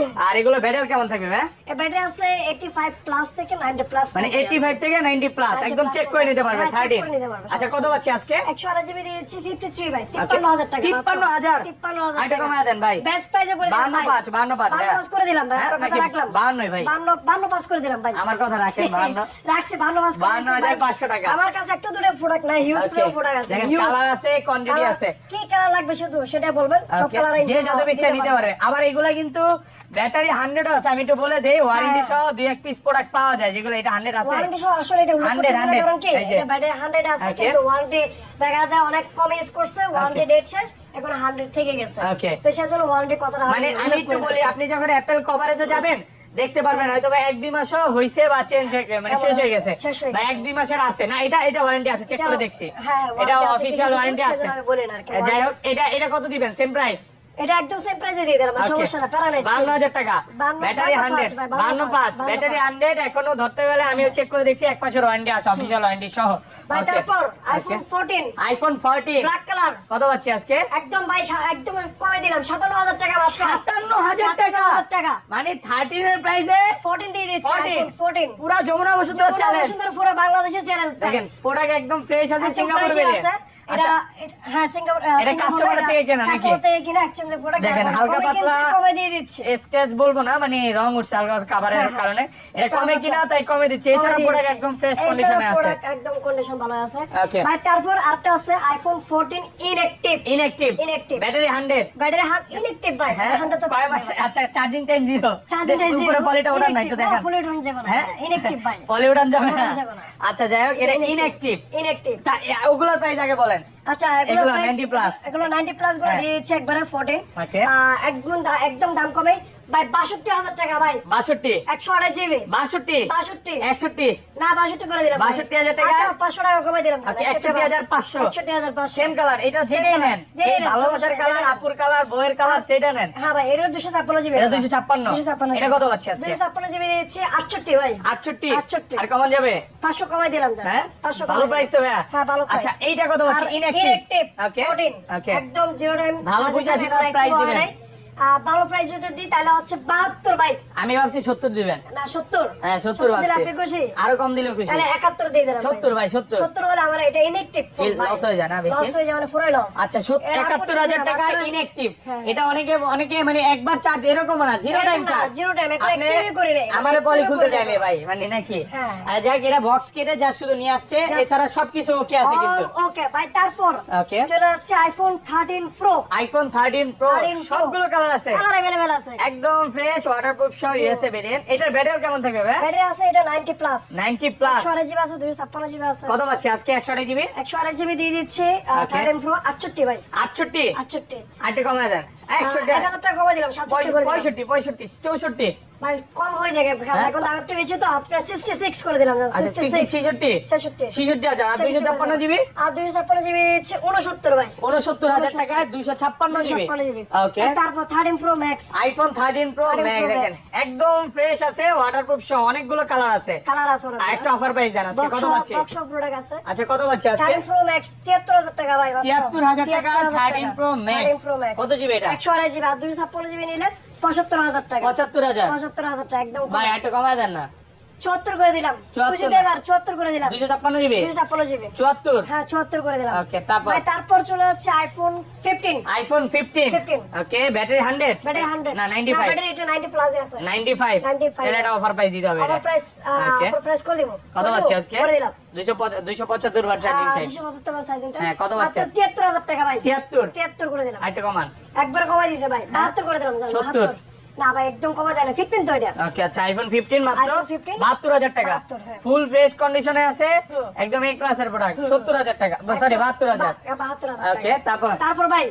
আর এগুলো ব্যাটারি কেমন থাকবে ভাই? এর ব্যাটারি আছে 85 প্লাস থেকে 90 প্লাস। মানে 85 থেকে 90 প্লাস 90 একদম plus চেক করে নিতে পারবে হ্যাঁ, check 13। করে নিতে পারবে, আচ্ছা কত পাচ্ছি আজকে? 128 জিবি দিয়েছি 53 ভাই 53000 টাকা। 53000 53000 আইটা কমায় দেন ভাই। বেস্ট প্রাইসে করে দিলাম ভাই। 52 52 করে দিলাম ভাই, হ্যাঁ, আপনার কথা নাকি রাখলাম। 52 ভাই। 52 পাস করে দিলাম ভাই। আমার কথা রাখেন 52। রাখছি 52 পাস করে দিয়েছি ভাই। 52,500 টাকা। আমার কাছে একটা দুটো প্রোডাক্ট নাই, হিউজ প্রোডাক্ট আছে। দেখেন huge। কালার আছে, কোয়ান্টিটি আছে। কি কালার লাগবে শুধু সেটা বলবেন, সব Okay, কালার যে যত পিস নিতে পারবে। আবার এগুলা কিন্তু ব্যাটারি 100 আছে, আমি একটু বলে দেই ওয়ারেন্টি সহ দুই এক পিস প্রোডাক্ট পাওয়া যায়, যেগুলো এটা 100 আছে। ওয়ারেন্টি সহ আসলে এটা উল্লেখ 100, করতে হবে, কারণ কি 100 এই যে। এটা ব্যাটারি 100 আছে Okay. কিন্তু ওয়ারেন্টি দেখা যায় অনেক কম ইউজ করছে, ওয়ারেন্টি ডেট শেষ, এখন 100 থেকে গেছে। Okay. তো সেজন্য ওয়ারেন্টি কথাটা মানে আমি একটু বলি, আপনি যখন অ্যাপেল কভারেজে যাবেন দেখতে পারবেন হয়তো বা 1-2 মাসও হইছে বা চেঞ্জ হয়ে মানে শেষ হয়ে গেছে, শেষ হয়ে বা গেছে। 1-2 মাসের আছে না, এটা ওয়ারেন্টি আছে, চেক করে দেখছি। হ্যাঁ, এটা warranty আছে, অফিশিয়াল কিছু ওয়ারেন্টি কিছু আছে। সেজন্য আমি বলি না আর কি, যাই হোক এটা কত দিবেন? Same price? এটা একদম সেম প্রাইসে দিয়ে দিলাম, সমস্যা না, প্যারা নাই। 52,000 টাকা 52,000 ব্যাটারি 100 ভাই, 52,500 ব্যাটারি 100 এখনো ধরতে গেলে আমিও চেক করে দেখছি এক মাসের ওয়ারেন্টি আছে, অফিশিয়াল ওয়ারেন্টি সহ। ভাই Okay. তারপর Okay. IPhone 14 iPhone 14 black colour কত পাচ্ছি আজকে? একদম ভাই একদম কমে দিলাম 57,000 টাকা মাত্র। 57,000 টাকা 57,000 টাকা মানে 13 এর প্রাইসে 14 দিয়ে দিচ্ছি 14 আইফোন 14। পুরা যমুনা বসুন্ধরা চ্যালেঞ্জ। সুন্দর পুরো বাংলাদেশের চ্যালেঞ্জ দেখেন প্রোডাক্ট একদম ফ্রেশ আছে, একদম সিঙ্গাপুর fresh বেরিয়ে আছে। এটা হ্যাঁ সিঙ্গাপুর এটা customer থেকে কেনা নাকি? কাস্টমার থেকে কিনা এক্সচেঞ্জ প্রোডাক্ট দেখেন, হালকা পাতলা কমে দিয়ে দিচ্ছি। স্কেচ বলবো না, মানে রং উঠছে হালকা কাভারের হ্যাঁ, কারণে এটা কমে কিনা তাই কমে দিচ্ছে। এছাড়া প্রোডাক্ট একদম ফ্রেশ কন্ডিশনে আছে। প্রোডাক্ট একদম কন্ডিশন ভালো আছে। Okay. ভাই তারপর আরেকটা আছে iPhone 14 inactive. Inactive Inactive। Battery 100 battery inactive ভাই। হ্যাঁ 100 তো কয় মাস? আচ্ছা চার্জিং টাইম 0 চার্জিং টাইম উপরে পলিটা ওঠান না একটু দেখেন। ফুল উঠান যাবে না। হ্যাঁ ইনঅ্যাকটিভ ভাই। পলি উঠান যাবে না? উঠান যাবে না। আচ্ছা যাই হোক এটা ইনঅ্যাকটিভ। ইনঅ্যাকটিভ। তা ওগুলোর প্রাইস আগে বলেন। আচ্ছা এগুলো price- 90 plus। এগুলো 90 প্লাস গুলো হ্যাঁ। দিয়েছে একবারে 14। Okay. একদম দাম কমে ভাই 62,000 টাকা ভাই। 62 128 জিবি 62 62 61 না 62 করে দিলাম ভাই। 62,000 টাকা? আচ্ছা 500 টাকা কমে দিলাম Okay, 61,500 61,500 সেম কালার, এটা যেটাই নেন, যেটাই এই নেন, ভালোবাসার সমস্যা কালার, নেই। আপুর কালার, বউয়ের কালার যেটা নেন। হ্যাঁ ভাই এটা 256 জিবি এটা 256 256 এটা কত পাচ্ছি আজকে? 256 জিবি দিচ্ছি 68 ভাই 68 68 আর কমান যাবে? 500 কমাই দিলাম যা হ্যাঁ 500 ভালো প্রাইস তো ভাইয়া। হ্যাঁ ভালো প্রাইস। আচ্ছা এইটা কত পাচ্ছি? ইনঅ্যাকটিভ ওকে 14 ওকে একদম জিরো টাইম ভালো বুঝে আসি না প্রাইস দিবেন। ভালো প্রাইস যদি দিই তাহলে হচ্ছে 72 ভাই আমি ভাবছি 70 দিবেন। না 70 হ্যাঁ 70 দিলে ভাবছি, আপনি খুশি আরো কম দিলেও খুশি। তাহলে 71 দিয়ে দিলাম 70 ভাই 70 70 হলে আমার এটা ইনঅ্যাকটিভ লস হয়ে যায় না বেশি? লস হয়ে যায় মানে পুরো লস। আচ্ছা 71,000 টাকা ইনঅ্যাকটিভ। এটা অনেকে মানে একবার চার্জ এরকম না, zero time charge. Zero time এটা আপনি অ্যাক্টিভই করে নেই আমারে পলি খুলতে দেয়নি ভাই, মানে নাকি? হ্যাঁ। যাক এটা বক্স কেটে যা শুধু নিয়ে আসছে, এছাড়া সবকিছু ওকে আছে কিন্তু। ওকে ভাই তারপর Okay. চলে যাচ্ছে iPhone 13 pro iPhone 13 pro 13 Pro। সবগুলো কালার আছে, কালার अवेलेबल আছে একদম ফ্রেশ ওয়াটারপ্রুফ সহ ইউএসএ ভেরিয়েন্ট। এটার ব্যাটারি কেমন থাকবে ভাই? ব্যাটারি আছে এটা 90 প্লাস 90 প্লাস 128 জিবি আছে 256 জিবি আছে কত পাচ্ছি আজকে? 128 জিবি 128 জিবি দিয়ে দিচ্ছে Okay. 13 প্রো 68 ভাই 68 68 আটে কমায় দেন 61 1000 টাকা কমে দিলাম 67 করে দিলাম 65 65 64 ভাই কম হয়ে যায় এখন দাম একটু বেশি তো আপনার 66 করে দিলাম আচ্ছা 66 66000 আর 256 জিবি আর 256 জিবি হচ্ছে 69 ভাই 69000 টাকায় 256 জিবি ওকে তারপর 13 pro max iPhone 13 pro 13 max Pro দেখেন Max। একদম ফ্রেশ আছে ওয়াটারপ্রুফ সহ অনেকগুলো কালার আছে আর একটা অফার প্রাইস জানা আছে কত পাচ্ছি বক্স প্রোডাক্ট আছে আচ্ছা কত পাচ্ছি আজকে 13 প্রো ম্যাক্স 73000 টাকা ভাই 73000 টাকা 13 প্রো ম্যাক্স কত জিবি এটা 128 জিবি আর 256 জিবি নিলে 75000 টাকা 75000 75000 টাকা একদম ভাই একটু কমায় দেন না 74 করে দিলাম 74 খুশি দেবার 74 করে দিলাম 256 জিবি 256 জিবি 74 হ্যাঁ 74 করে দিলাম ওকে তারপর ভাই তারপর চলে হচ্ছে iPhone 15 iPhone 15 15 okay battery 100 battery 100 না 95 ব্যাটারি এটা 90 প্লাস আছে 95 95 এর একটা অফার প্রাইস দিতে হবে অফার প্রাইস অফার প্রাইস করে দিব কত পাচ্ছি আজকে করে দিলাম 275 বার চার্জিং টাইম 275 বার সাইজিংটা হ্যাঁ, কত পাচ্ছি? 73000 টাকা ভাই 73 73 করে দিলাম আইটা কমান একবার কমাই দিয়েছে ভাই 72 করে দিলাম 70 না ভাই একদম কমা যায় না 15 তো এটা ওকে আচ্ছা আইফোন 15 মাত্র iPhone 15 72000 টাকা 72, হ্যাঁ। ফুল ফ্রেশ কন্ডিশনে আছে হুম। একদম এ ক্লাসের প্রোডাক্ট 70000 টাকা সরি 72000 72000 ওকে তারপর ভাই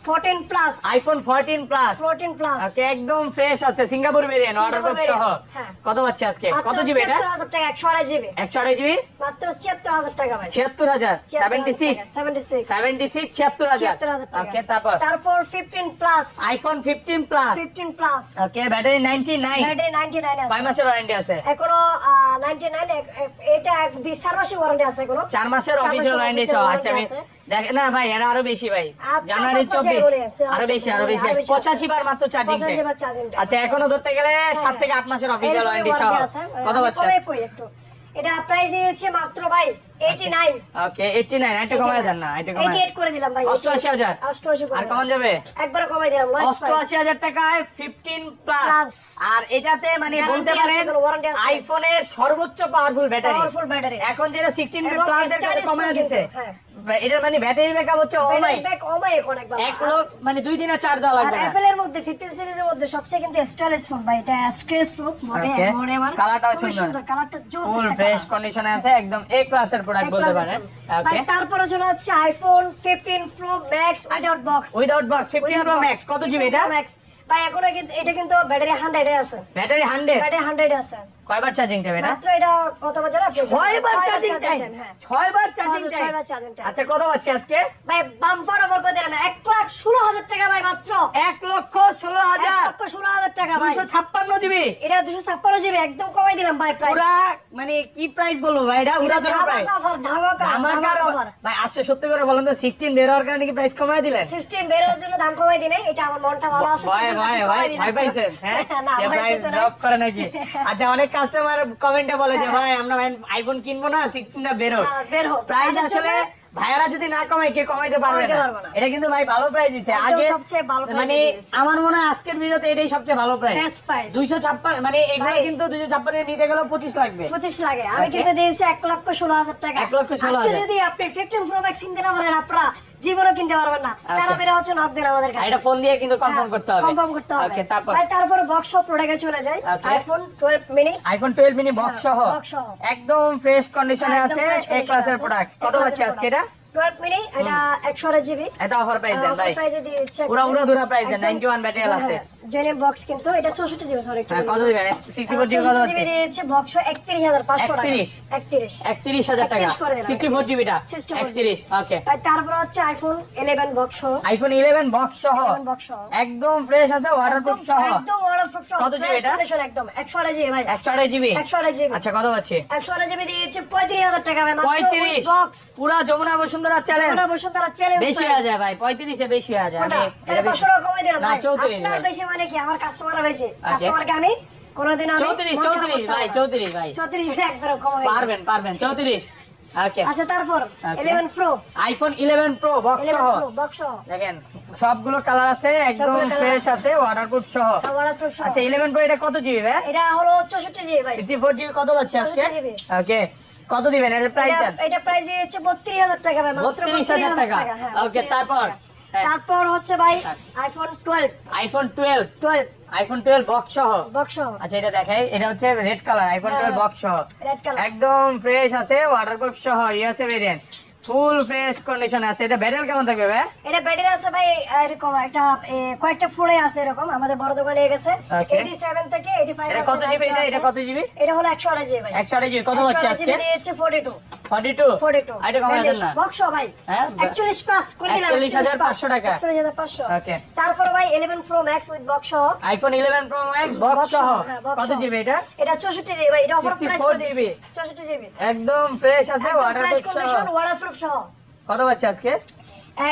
14 প্লাস আইফোন 14 প্লাস 14 প্লাস ওকে একদম ফ্রেশ আছে সিঙ্গাপুর ভেরিয়েন্ট অর্ডার সিঙ্গাপুর সহ variant, হ্যাঁ। কত পাচ্ছি আজকে কত জিবি এটা 77000 টাকা 128 জিবি 128 জিবি মাত্র 77000 টাকা ভাই 76000 76 76 76 76000 77000 ওকে তারপর 15 plus iPhone 15 plus 15 plus okay battery 99 battery 99 আছে 5 মাসের ওয়ারেন্টি আছে এখনো 99 এটা 4 মাসের ওয়ারেন্টি আছে এখনো 4 মাসের অফিশিয়াল ওয়ারেন্টি সহ আচ্ছা আমি দেখ না ভাই এরা আরো বেশি ভাই জানুয়ারি 24 আরো বেশি 85 বার মাত্র চার্জিং 85 বার চার্জিং আচ্ছা এখনো ধরতে গেলে 7 থেকে 8 মাসের অফিশিয়াল ওয়ারেন্টি সহ কত পাচ্ছেন একটু এটা প্রাইস দিয়েছে মাত্র ভাই 89 ওকে 89 এটা কমায় দেন না এটা কমায় 88 করে দিলাম ভাই 88000 88 করে আর কমান যাবে একবার কমাই দিলাম লস 88000 টাকায় 15 প্লাস Plus। আর এটাতে মানে Guarantee বলতে আছে, পারেন কোনো warranty আছে। আইফোনের সর্বোচ্চ পাওয়ারফুল ব্যাটারি পাওয়ারফুল ব্যাটারি এখন যেটা 16 এবং প্লাস এর কাছে stylish কমায় কিন্তু, দিছে হ্যাঁ। এটার মানে ব্যাটারি ব্যাকআপ হচ্ছে ও মাই ব্যাক ওমাই এখন একবার এক লোক মানে 2 দিনে চার্জ দেওয়া আর লাগবে না অ্যাপলের মধ্যে 15 সিরিজের মধ্যে সবচেয়ে কিন্তু স্টাইলিশ ফোন ভাই এটা স্ক্র্যাচ প্রুফ Okay. মডে আমার কালারটাও খুবই সুন্দর। কালারটা জোস ফুল একটা ফ্রেশ colour। কন্ডিশনে আছে একদম এ ক্লাসের প্রোডাক্ট বলতে পারেন ভাই ওকে তারপরে চলে হচ্ছে iPhone 15 pro max without box without box 15 pro max কত জিবি এটা ম্যাক্স ভাই এখনো কিন্তু এটা কিন্তু ব্যাটারি 100 এ আছে ব্যাটারি 100 ব্যাটারি 100 এ আছে কয়বার চার্জিং টাইম এটা মাত্র এটা কত বছর আপনি 6 বার চার্জিং টাইম হ্যাঁ 6 বার চার্জিং 6 টাইম বার চার্জিং টাইম আচ্ছা কত পাচ্ছি আজকে ভাই বাম্পার অফার করে দিলাম 1,16,000 টাকা ভাই মাত্র 1,16,000 1,16,000 টাকা ভাই 256 জিবি এটা 256 জিবি একদম কমাই দিলাম ভাই প্রাইস পুরা মানে কি প্রাইস বলবো ভাই এটা উড়া ধরা প্রাইস ধামাকা অফার ভাই আসলে সত্যি করে বলেন তো 16 বের হওয়ার কারণে কি প্রাইস কমায় দিলেন সিস্টেম বের হওয়ার জন্য দাম কমাই দিনে এটা আমার মনটা ভালো আছে ভয় ভয় ভয় ভয় পাইছেন হ্যাঁ না যে ভয় প্রাইস পাইছে না। ড্রপ করে নাকি আচ্ছা অনেক কাস্টমার কমেন্টে বলে যে ভাই আমরা আইফোন কিনবো না 16টা বের হোক হ্যাঁ, বের হোক প্রাইস তাদের আসলে জন্য- ভাইয়ারা যদি না কমায় কে কমাইতে পারবে কমাইতে না পারবে না। এটা কিন্তু ভাই ভালো প্রাইস দিছে একদম আগে সবচেয়ে ভালো price মানে দিয়েছে। আমার মনে হয় আজকের ভিডিওতে এটাই সবচেয়ে ভালো প্রাইস Best price। 256 মানে এগুলো ভাই। কিন্তু 256 এর নিতে গেলে 25 লাগবে 25 লাগে আমি Okay. কিন্তু দিয়েছি 1,16,000 টাকা 1,16,000 আজকে যদি আপনি 15 প্রো ম্যাক্স কিনতে না পারেন আপনারা জীবনে কিনতে পারবেন না তারা বের হচ্ছে নক দেন আমাদের আর কাছে এটা ফোন দিয়ে কিন্তু কনফার্ম করতে হবে কনফার্ম করতে হবে ওকে তারপর ভাই তারপরে বক্স শপ প্রোডাক্টে চলে যাই Okay. IPhone 12 mini iPhone 12 mini box সহ box সহ। একদম ফ্রেশ কন্ডিশনে একদম আছে fresh এ condition ক্লাসের আছে। প্রোডাক্ট A কত class পাচ্ছি এর আজকে product। এটা 12 মিনি এটা 128 জিবি এটা অফার প্রাইস দেন ভাই প্রাইসে দিয়ে দিচ্ছে পুরা উড়া প্রাইস দেন 91 ব্যাটারি আছে জেনিম বক্স কিন্তু এটা 64 জিবি সরি হ্যাঁ কত দিবেন 64 জিবি কত হচ্ছে দিয়েছে বক্স 31500 টাকা 31 31 31000 টাকা 31 করে দিলাম। 64 জিবিটা 64 31 ওকে আর তারপর হচ্ছে আইফোন 11 বক্স আইফোন 11 বক্স সহ 11 বক্স সহ একদম ফ্রেশ আছে ওয়াটারপ্রুফ সহ একদম ওয়াটারপ্রুফ সহ কত জিবি এটা? কন্ডিশন একদম 128 জিবি ভাই 128 জিবি 128 জিবি আচ্ছা কত পাচ্ছি 128 জিবি দিয়েছে 35000 টাকা ভাই মাত্র 35 বক্স পুরা যমুনা বসুন্ধরা চ্যালেঞ্জ আমরা বসুন্ধরা চ্যালেঞ্জ বেশি হয়ে যায় ভাই 35 এ বেশি হয়ে যায় আমি এটা বেশি 500 টাকা কমাই দিলাম না ভাই 34 আপনার ভাই বেশি মানে কি আমার কাস্টমাররা বেশি কাস্টমারকে আমি কোনোদিন আমি 34 ভাই 34 ভাই 34 একবার কমাই পারবেন 34 ওকে আচ্ছা তারপর Okay. 11 pro iPhone 11 pro box 11 সহ প্রো বক্স সহ দেখেন সবগুলো কালার আছে একদম সবগুলো colour ফ্রেশ আছে ওয়াটারপ্রুফ সহ ওয়াটারপ্রুফ সহ আচ্ছা 11 প্রো এটা কত জিবি ভাই এটা হলো 64 জিবি ভাই 54 জিবি কত পাচ্ছি আজকে 64 GB ওকে কত দিবেন এর প্রাইস দেন এটা প্রাইস দিয়েছে 32000 টাকা ভাই মাত্র 32,000 টাকা হ্যাঁ, ওকে 32,000 তারপর টাকা। তারপর হচ্ছে ভাই আইফোন 12 আইফোন 12 12 আইফোন 12 বক্স সহ বক্স সহ আচ্ছা এটা দেখাই এটা হচ্ছে রেড কালার আইফোন হ্যাঁ, 12 বক্স সহ রেড কালার একদম ফ্রেশ আছে ওয়াটারপ্রুফ সহ ইউএসএ ভেরিয়েন্ট ফুল ফ্রেশ কন্ডিশনে আছে। এটা ব্যাটারি কেমন থাকবে ভাই? এটা ব্যাটারি আছে ভাই এরকম একটা কয়েকটা ফোনে আছে এরকম, আমাদের বড় দোকানে নিয়ে গেছে। Okay. 87 থেকে 85 এটা কত জিবি? এটা কত জিবি? এটা হলো 128 জিবি ভাই। 128 জিবি কত হচ্ছে আজকে? দিয়েছে 42 42 এটা কমাই দেন না? বক্স ভাই হ্যাঁ 41 প্লাস করে দিলাম 41,500 টাকা। 41,500 ওকে। তারপর ভাই 11 Pro Max উইথ বক্স সহ, আইফোন 11 প্রো ম্যাক্স বক্স সহ হ্যাঁ, box কত সহ। জিবি এটা? এটা 64 জিবি ভাই, এটা অফার প্রাইস 64 করে দিয়েছি GB 64 জিবি একদম ফ্রেশ আছে প্রাইস ওয়াটারপ্রুফ কন্ডিশন সহ। ওয়াটারপ্রুফ সহ। কত পাচ্ছে আজকে?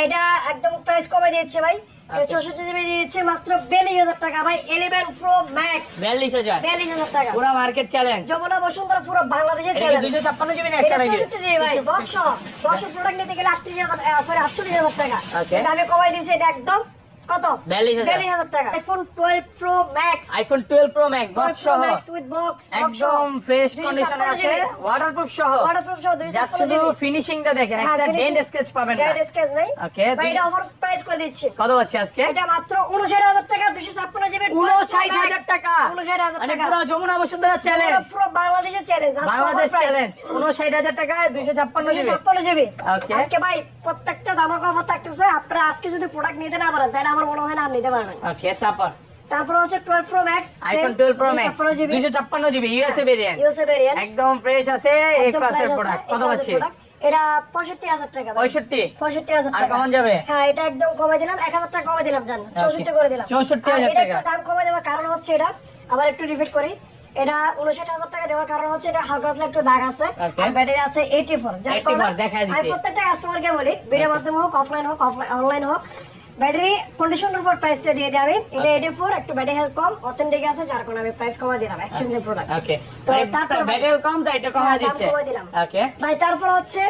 এটা একদম প্রাইস কমে দিয়েছে ভাই, Okay. 64 জিবি দিয়েছে মাত্র 42,000 টাকা ভাই। 11 Pro Max 42,000 42,000 টাকা। পুরো মার্কেট চ্যালেঞ্জ। যমুনা বসুন্ধরা পুরো বাংলাদেশের এটা কি চ্যালেঞ্জ। 256 জিবি না এটা 128 জিবি? 64 জিবি ভাই, বক্স প্রোডাক্ট নিতে গেলে 48,000 টাকা। Okay. এটা আমি কমাই দিয়েছি, এটা একদম কত? 42,000 42,000 টাকা। IPhone 12 Pro Max iPhone 12 pro max box সহ Max with box একদম ফ্রেশ কন্ডিশনে আছে ওয়াটারপ্রুফ সহ। ওয়াটারপ্রুফ সহ জাস্ট 256 শুধু জিবি। ফিনিশিংটা দেখেন, একটা ডেন্ট স্কেচ পাবেন না। ডেড স্কেচ নাই Okay, ভাই, এটা অফার প্রাইস করে দিচ্ছি। কত পাচ্ছে আজকে? এটা মাত্র 59,000 টাকা, 256 জিবি 59,000 টাকা 59,000 মানে টাকা। পুরো যমুনা বসুন্ধরা চ্যালেঞ্জ, পুরো বাংলাদেশের চ্যালেঞ্জ, বাংলাদেশ চ্যালেঞ্জ। 59,000 টাকায় 256 জিবি। 256 জিবি। Okay. আজকে ভাই প্রত্যেকটা ধামাকা অফার থাকতেছে, আপনারা আজকে যদি প্রোডাক্ট নিতে না পারেন তাহলে আমার মনে হয় না আপনি নিতে পারবেন। ওকে তারপর তারপর হচ্ছে 12 Pro Max iPhone 12 pro max 256 GB 256 GB USA variant USA variant, একদম ফ্রেশ আছে। এ একদম ক্লাসের price আছে, প্রোডাক্ট কত A class এর পাচ্ছে? product। এটা 65,000 টাকা ভাই। 65 65,000 আর টাকা। কেমন যাবে? হ্যাঁ এটা একদম কমে দিলাম, 1,000 টাকা কমে দিলাম জান, 64 করে দিলাম। 64,000 আর এটা টাকা। একটু দাম কমে দেওয়ার কারণ হচ্ছে এটা আবার একটু রিপিট করি, এটা 59,000 টাকা দেওয়ার কারণ হচ্ছে এটা হালকা পাতলা একটু দাগ আছে Okay. আর ব্যাটারি আছে 84, যার 84 কারণে দেখায় দিতে। আমি প্রত্যেকটা কাস্টমারকে বলি ভিডিওর মাধ্যমে হোক, অফলাইন হোক, অনলাইন হোক, ব্যাটারি কন্ডিশনের উপর প্রাইসটা দিয়ে দিই আমি। এটা 84, একটু ব্যাটারি হেলথ কম, অথেন্টিক আছে, যার কারণে আমি প্রাইস কমা দিলাম এক্সচেঞ্জের প্রোডাক্ট। ওকে তো তারপর ভাই- ব্যাটারি কম তো এটা কমায় হ্যাঁ, দাম দিচ্ছে। কমায় দিলাম। ওকে ভাই তারপর হচ্ছে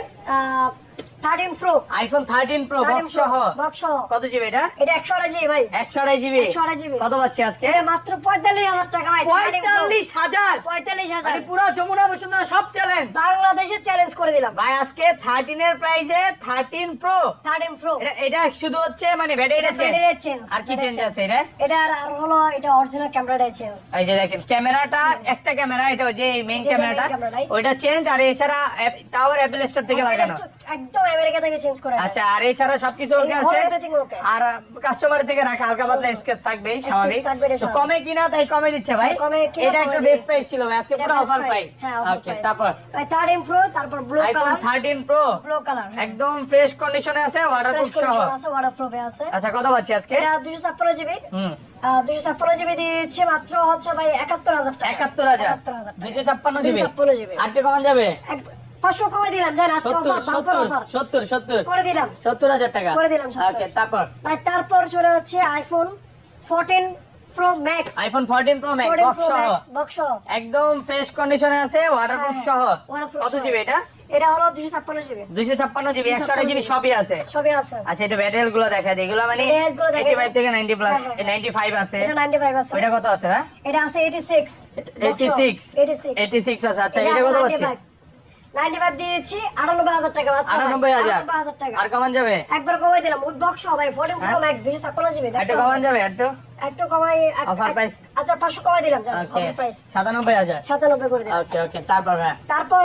13 Pro আইফোন 13 প্রো বক্স সহ বক্স সহ, কত জিবি এটা? এটা 128 জিবি ভাই, 128 জিবি 128 জিবি। কত পাচ্ছে আজকে? এটা মাত্র 45,000 টাকা ভাই। 45,000 45,000 মানে পুরো যমুনা বসুন্ধরা সব চ্যালেঞ্জ। বাংলাদেশে চ্যালেঞ্জ করে দিলাম। ভাই আজকে 13 এর প্রাইসে 13 প্রো 13 Pro এটা শুধু হচ্ছে মানে ব্যাটারিটা চেঞ্জ ব্যাটারি চেঞ্জ, আর কি চেঞ্জ আছে এটা? এটা আর হলো এটা অরিজিনাল ক্যামেরাটা চেঞ্জ। এই যে দেখেন ক্যামেরাটা একটা ক্যামেরা, এটা যে মেইন এটা ক্যামেরাটা main camera-টাই। ওইটা চেঞ্জ, আর এছাড়া টাওয়ার অ্যাপল স্টোর থেকে লাগানো। একদম আমেরিকা থেকে চেঞ্জ করে। আচ্ছা আর এছাড়া সবকিছু ওকে All আছে, everything okay। আর কাস্টমারের থেকে রাখা হালকা পাতলা স্কেচ থাকবেই স্বাভাবিক। থাকবে, এটা তো স্বাভাবিক। কমে কিনা তাই কমে দিচ্ছে ভাই। কমে কিনা এটা কমে একটা দিচ্ছে। বেস্ট প্রাইস ছিল ভাই, আজকে এটা পুরো best অফার price। প্রাইস। হ্যাঁ, offer ওকে price। তারপর ভাই 13 Pro, তারপর blue iPhone colour 13 pro blue colour একদম ফ্রেশ কন্ডিশনে আছে ওয়াটারপ্রুফ সহ। আছে, ওয়াটারপ্রুফ আছে। আচ্ছা কত পাচ্ছি আজকে? এটা 256 জিবি, হুম 256 জিবি দিয়েছে মাত্র হচ্ছে ভাই 71,000 টাকা। 71,000 টাকা। 256 জিবি 256 জিবি। আর কমান যাবে? 500 কমে দিলাম জান, আজকে অফার, বাম্পার অফার 70 করে দিলাম। 70,000 টাকা করে দিলাম 70। ওকে তারপর ভাই তারপর চলে হচ্ছে iPhone 14 Pro Max iPhone 14 pro max 14 box Pro সহ Max বক্স সহ। একদম ফ্রেশ কন্ডিশনে আছে ওয়াটারপ্রুফ হ্যাঁ, সহ। waterproof কত সহ। জিবি এটা? এটা হলো 256 জিবি 256 জিবি 128 জিবি সবই আছে। সবই আছে। আচ্ছা এটা ব্যাটারি গুলো দেখাই দিই, এগুলো মানে Battery গুলো দেখাই 85 থেকে 90 প্লাস, হ্যাঁ, হ্যাঁ। 95 আছে। এটা 95 আছে। ওইটা কত আছে হ্যাঁ? এটা আছে 86 86 86 86 আছে। আচ্ছা এটা এটা কত আছে পাচ্ছি? 95 দিয়েছি 98,000 টাকা মাত্র। 98,000 টাকা। আর কমান যাবে? একবার কমাই দিলাম উইথ বক্স সহ ভাই 14 Pro হ্যাঁ? Max 256 GB. একটু কমান যাবে একটু? একটু কমাই Offer price? আচ্ছা 500 কমাই দিলাম জান, ওকে অফার প্রাইস 97,000 97 করে দিলাম। ওকে ওকে তারপর হ্যাঁ তারপর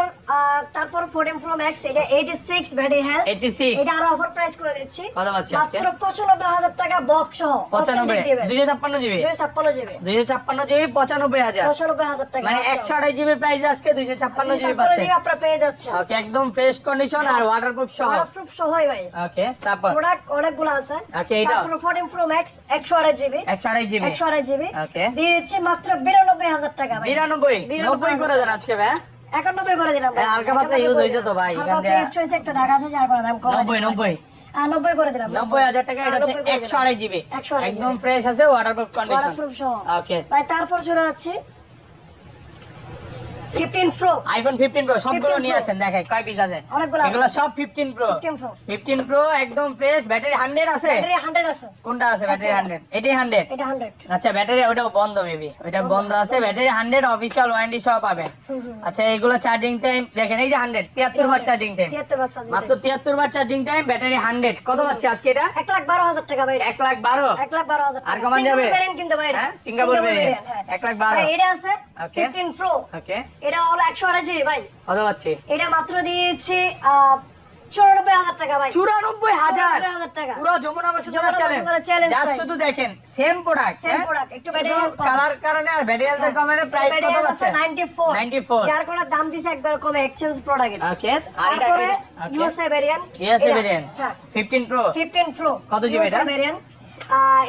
14 Pro Max এটা 86 ব্যাটারি হেলথ, 86 এটা আরো অফার প্রাইস করে দিচ্ছি কত পাচ্ছি আজকে? মাত্র 95,000 টাকা বক্স সহ 95 256 জিবি 256 জিবি 256 জিবি 95,000 95,000 টাকা মানে 128 জিবি প্রাইস আজকে 256 জিবি 256 পাচ্ছেন। জিবি আপনারা পেয়ে যাচ্ছেন ওকে একদম ফ্রেশ কন্ডিশন আর ওয়াটারপ্রুফ সহ। ওয়াটারপ্রুফ সহই ভাই। ওকে তারপর প্রোডাক্ট অনেকগুলো আছে। ওকে এটা তারপর 14 Pro Max 128 GB 128 GB 128 GB ওকে দিয়েছি মাত্র 92,000 টাকা ভাই 92 90 করে দেন আজকে ভাই। 91 করে দিলাম ভাই। হালকা পাতলা ইউজ হয়েছে তো ভাই, হালকা এখান পাতলা দিয়ে use হয়েছে, একটু দাগ আছে, যার কারণে দাম কমাই 90 দিলাম। 90 90 করে দিলাম 90,000 টাকা। এটা হচ্ছে 128 জিবি 128 একদম ফ্রেশ আছে ওয়াটারপ্রুফ কন্ডিশন। ওয়াটারপ্রুফ সহ। ওকে ভাই তারপর চলে যাচ্ছে 15 Pro আইফোন 15 প্রো সবগুলো 15 নিয়ে Pro। আসেন, দেখাই কয় পিস আছে। অনেকগুলো আছে। এগুলো সব 15 প্রো 15 Pro 15 প্রো একদম ফ্রেশ। ব্যাটারি 100 আছে? ব্যাটারি 100 আছে, কোনটা আছে ব্যাটারি 100? এটাই 100? এটা 100। আচ্ছা ব্যাটারি ওটা বন্ধ মেবি, ওটা বন্ধ আছে। ব্যাটারি 100 অফিশিয়াল ওয়ারেন্টি সহ পাবেন। আচ্ছা এগুলো চার্জিং টাইম দেখেন, এই যে 100 73 বার চার্জিং টাইম, 73 বাচ্চা মাত্র 73 বার চার্জিং টাইম, ব্যাটারি 100। কত পাচ্ছি আজকে এটা? 1,12,000 টাকা ভাই। 1,12,000 1,12,000 টাকা। আর কমান যাবে? সিঙ্গাপুর ভ্যারিয়েন্ট কিন্তু ভাই এটা। হ্যাঁ, সিঙ্গাপুর ভ্যারিয়েন্ট। হ্যাঁ। 1,12,000 ভাই এটা আছে Okay. 15 Pro ওকে এটা হলো 128 জিবি ভাই। কত পাচ্ছি? এটা মাত্র দিয়েছি 94,000 টাকা ভাই। 94,000 94,000 টাকা। পুরো Jamuna Bashundhara Jamuna challenge Bashundhara challenge just price। শুধু দেখেন সেম প্রোডাক্ট Same product, একটু battery health কম। কালার কারণে আর ব্যাটারি হেলথের কমের প্রাইস কত Battery আছে আছে 94 94 যার কোনো দাম দিছে একবার কমে এক্সচেঞ্জ প্রোডাক্ট এটা। ওকে তারপরে ইউএসএ ভেরিয়েন্ট ইউএসএ ভেরিয়েন্ট হ্যাঁ 15 প্রো 15 প্রো কত GB এটা? ভেরিয়েন্ট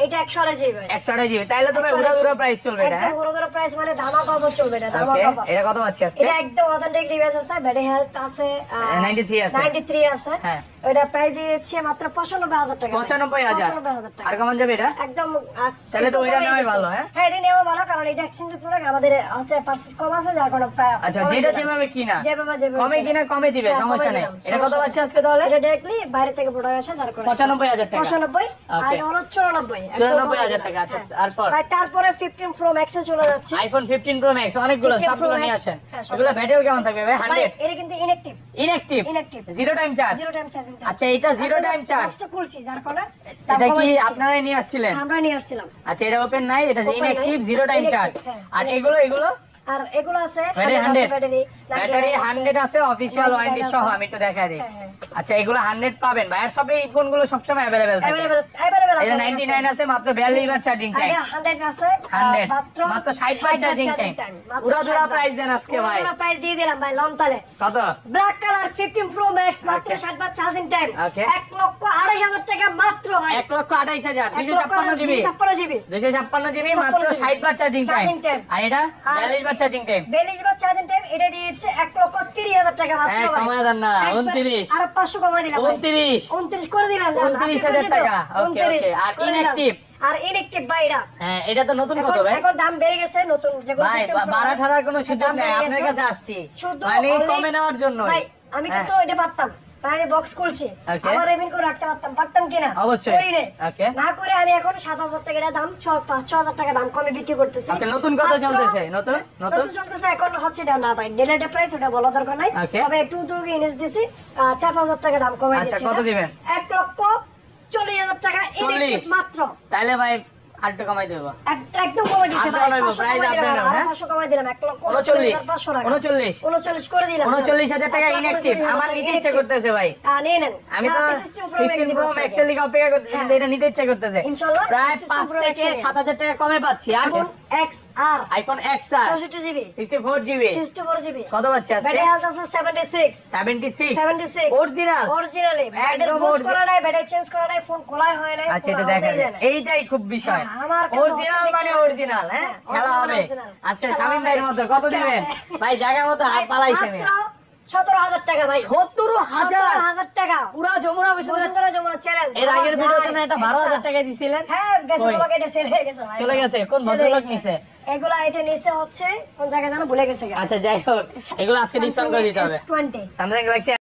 এটা 100 জিবি 100 জিবি তাইলে তো ভাই উড়া প্রাইস চলবে এটা একদম পুরো প্রাইস মানে ধামাকা অফার চলবে এটা ওকে ধামাকা অফার। এটা কত পাচ্ছি আজকে এটা একদম অথেন্টিক ডিভাইস আছে ব্যাটারি হেলথ আছে 93 আছে 93 আছে হ্যাঁ। এটা প্রাইস দিয়েছে মাত্র 95,000 টাকা 95,000 95,000 টাকা আর কেমন যাবে এটা একদম তাহলে তো ওইটা নেওয়াই ভালো, হ্যাঁ? হ্যাঁ এটা নেওয়া ভালো কারণ এটা এক্সচেঞ্জ প্রোডাক্ট আমাদের হচ্ছে পারচেজ কম আছে যার কারণে আচ্ছা যেটা যেভাবে কিনা যেভাবে কমে কিনা কমে দিবে হ্যাঁ, সমস্যা কমে নেই দিলাম, এটা কত সমস্যা পাচ্ছি আজকে তাহলে এটা ডাইরেক্টলি বাইরে থেকে প্রোডাক্ট আসে যার কারণে 95,000 টাকা 95 আর Okay. এটা হলো 94 94,000 টাকা আচ্ছা তারপর তারপরে 15 প্রো ম্যাক্স এ চলে যাচ্ছে আইফোন 15 প্রো ম্যাক্স অনেকগুলো 15 Pro সবগুলো Max, নিয়ে আসেন হ্যাঁ, সব। এগুলো ব্যাটারি কেমন থাকবে ভাই ভাই 100 এটা কিন্তু inactive inactive Inactive। Zero time charge zero time charging আচ্ছা এটা জিরো টাইম চার্জ বক্সটা খুলছি যার কারণে এটা কি আপনারাই নিয়ে আসছিলেন আমরা নিয়ে আসছিলাম আচ্ছা এটা ওপেন নাই এটা Open ইনঅ্যাক্টিভ নাই, জিরো টাইম inactive, চার্জ হ্যাঁ, আর এগুলো আর এগুলো আছে ব্যাটারি 100 ব্যাটারি ব্যাটারি 100 আছে অফিশিয়াল ওয়ারেন্টি সহ আমি একটু দেখাই দিই হ্যাঁ, হ্যাঁ। আচ্ছা এগুলো 100 পাবেন ভাইয়ের সবে এই ফোনগুলো সবসময় अवेलेबल থাকে अवेलेबल এটা 99 আছে মাত্র 42 বার চার্জিং টাইম এটা 100 আছে 100 মাত্র 60 বার চার্জিং টাইম পুরো জোড়া প্রাইস দেন আজকে ভাই পুরো প্রাইস দিয়ে দিলাম ভাই লন তালে কত ব্ল্যাক কালার 15 প্রো ম্যাক্স মাত্র Okay. 60 বার চার্জিং টাইম Okay. 1,28,000 টাকা মাত্র ভাই 1,28,000 256 জিবি 256 জিবি 256 জিবি মাত্র 60 বার চার্জিং টাইম Charging time। আর এটা 42 বার চার্জিং টাইম 42 বার চার্জিং টাইম এটা দিয়েছে 1,30,000 টাকা মাত্র হ্যাঁ, ভাই কমায় দেন না, একবার 29 আর 500 কমায় দিলাম ভাই 29 29 করে দিলাম না, 29,000 আপনি টাকা। বুঝেছো? Okay, 29 okay। আর করে দিলাম। inactive? আর ইনঅ্যাক্টিভ ভাই এটা হ্যাঁ এটা তো নতুন কত ভাই এখন দাম বেড়ে গেছে নতুন যেগুলো ভাই 15 Pro বাড়া ঠাড়ার কোনো সুযোগ দাম নেই বেড়ে আপনার গেছে। কাছে আসছি শুধু মানে only- কমে নেওয়ার জন্য ভাই আমি কিন্তু এটা পারতাম আমি বক্স খুলছি Okay. আবার এমন করে রাখতে পারতাম কিনা অবশ্যই। করি নাই। Okay. না করে আমি এখন 7,000 টাকা এটা দাম 5,000 টাকা দাম কমে বিক্রি করতেছি Okay, নতুন কত মাত্র- চলতেছে? নতুন? নতুন চলতেছে এখন হচ্ছে এটা না ভাই ডিলেটে প্রাইস ওটা বলা দরকার নাই Okay. তবে একটু দুটো ইনভেস্ট দিছি 4,000 টাকা দাম কমে আচ্ছা, দিয়েছি কত দিবেন? 1,40,000 টাকা 40 ইনঅ্যাক্টিভ মাত্র তাহলে ভাই আরেকটু কমাই দেবো একদম কমে দিছে আর ভাই কমাইবো, 500 price কমাই দিলাম, আপনারও, আরো হ্যাঁ? 500 কমাই দিলাম 39 1,39,500 টাকা 39 39 করে দিলাম 39,000 টাকা ইনঅ্যাক্টিভ আমার নিতে ইচ্ছা করতেছে ভাই নিয়ে নেন আমি তো 15 প্রো ম্যাক্স এর লিগে অপেক্ষা করতেছি কিন্তু এটা নিতে ইচ্ছা করতেছে ইনশাআল্লাহ, প্রায় 16 Pro 5 Max থেকে এর। 7,000 টাকা কমে পাচ্ছি আর এখন XR iPhone XR 64 GB 64 GB 64 GB কত পাচ্ছি আজকে ব্যাটারি হেলথ আছে 76 76 অরিজিনাল অরিজিনালি ব্যাটারি একদম বুস্ট original। করা নাই ব্যাটারি চেঞ্জ করা নাই ফোন খোলাই হয় নাই আচ্ছা ফোন এটা আমাদের দেখা যায় জানে। এইটাই খুব বিষয় হ্যাঁ, আমার কাছে অরিজিনাল authentic মানে ছিল। অরিজিনাল হ্যাঁ হ্যাঁ, খেলা original, হবে original। আচ্ছা খেলা শামিম হবে। ভাইয়ের মতো কত দিবেন ভাই জায়গা মতো হাত পালাইছে মাত্র না 17,000 টাকা ভাই 17,000 17,000 টাকা পুরা যমুনা বসুন্ধরা বসুন্ধরা যমুনা চ্যালেঞ্জ এর আগের ভিডিওতে না এটা 12,000 টাকা দিছিলেন হ্যাঁ গেছে কই? বলকে এটা সেল হয়ে গেছে ভাই চলে গেছে? কোন চলে ভদ্রলোক গেছে। নিছে? এগুলা এটা নিচে হচ্ছে কোন জায়গায় জানো ভুলে গেছে আচ্ছা যাই হোক এগুলো আজকে ডিসকাউন্ট করে দিতে হবে S20 স্যামসাং গ্যালাক্সি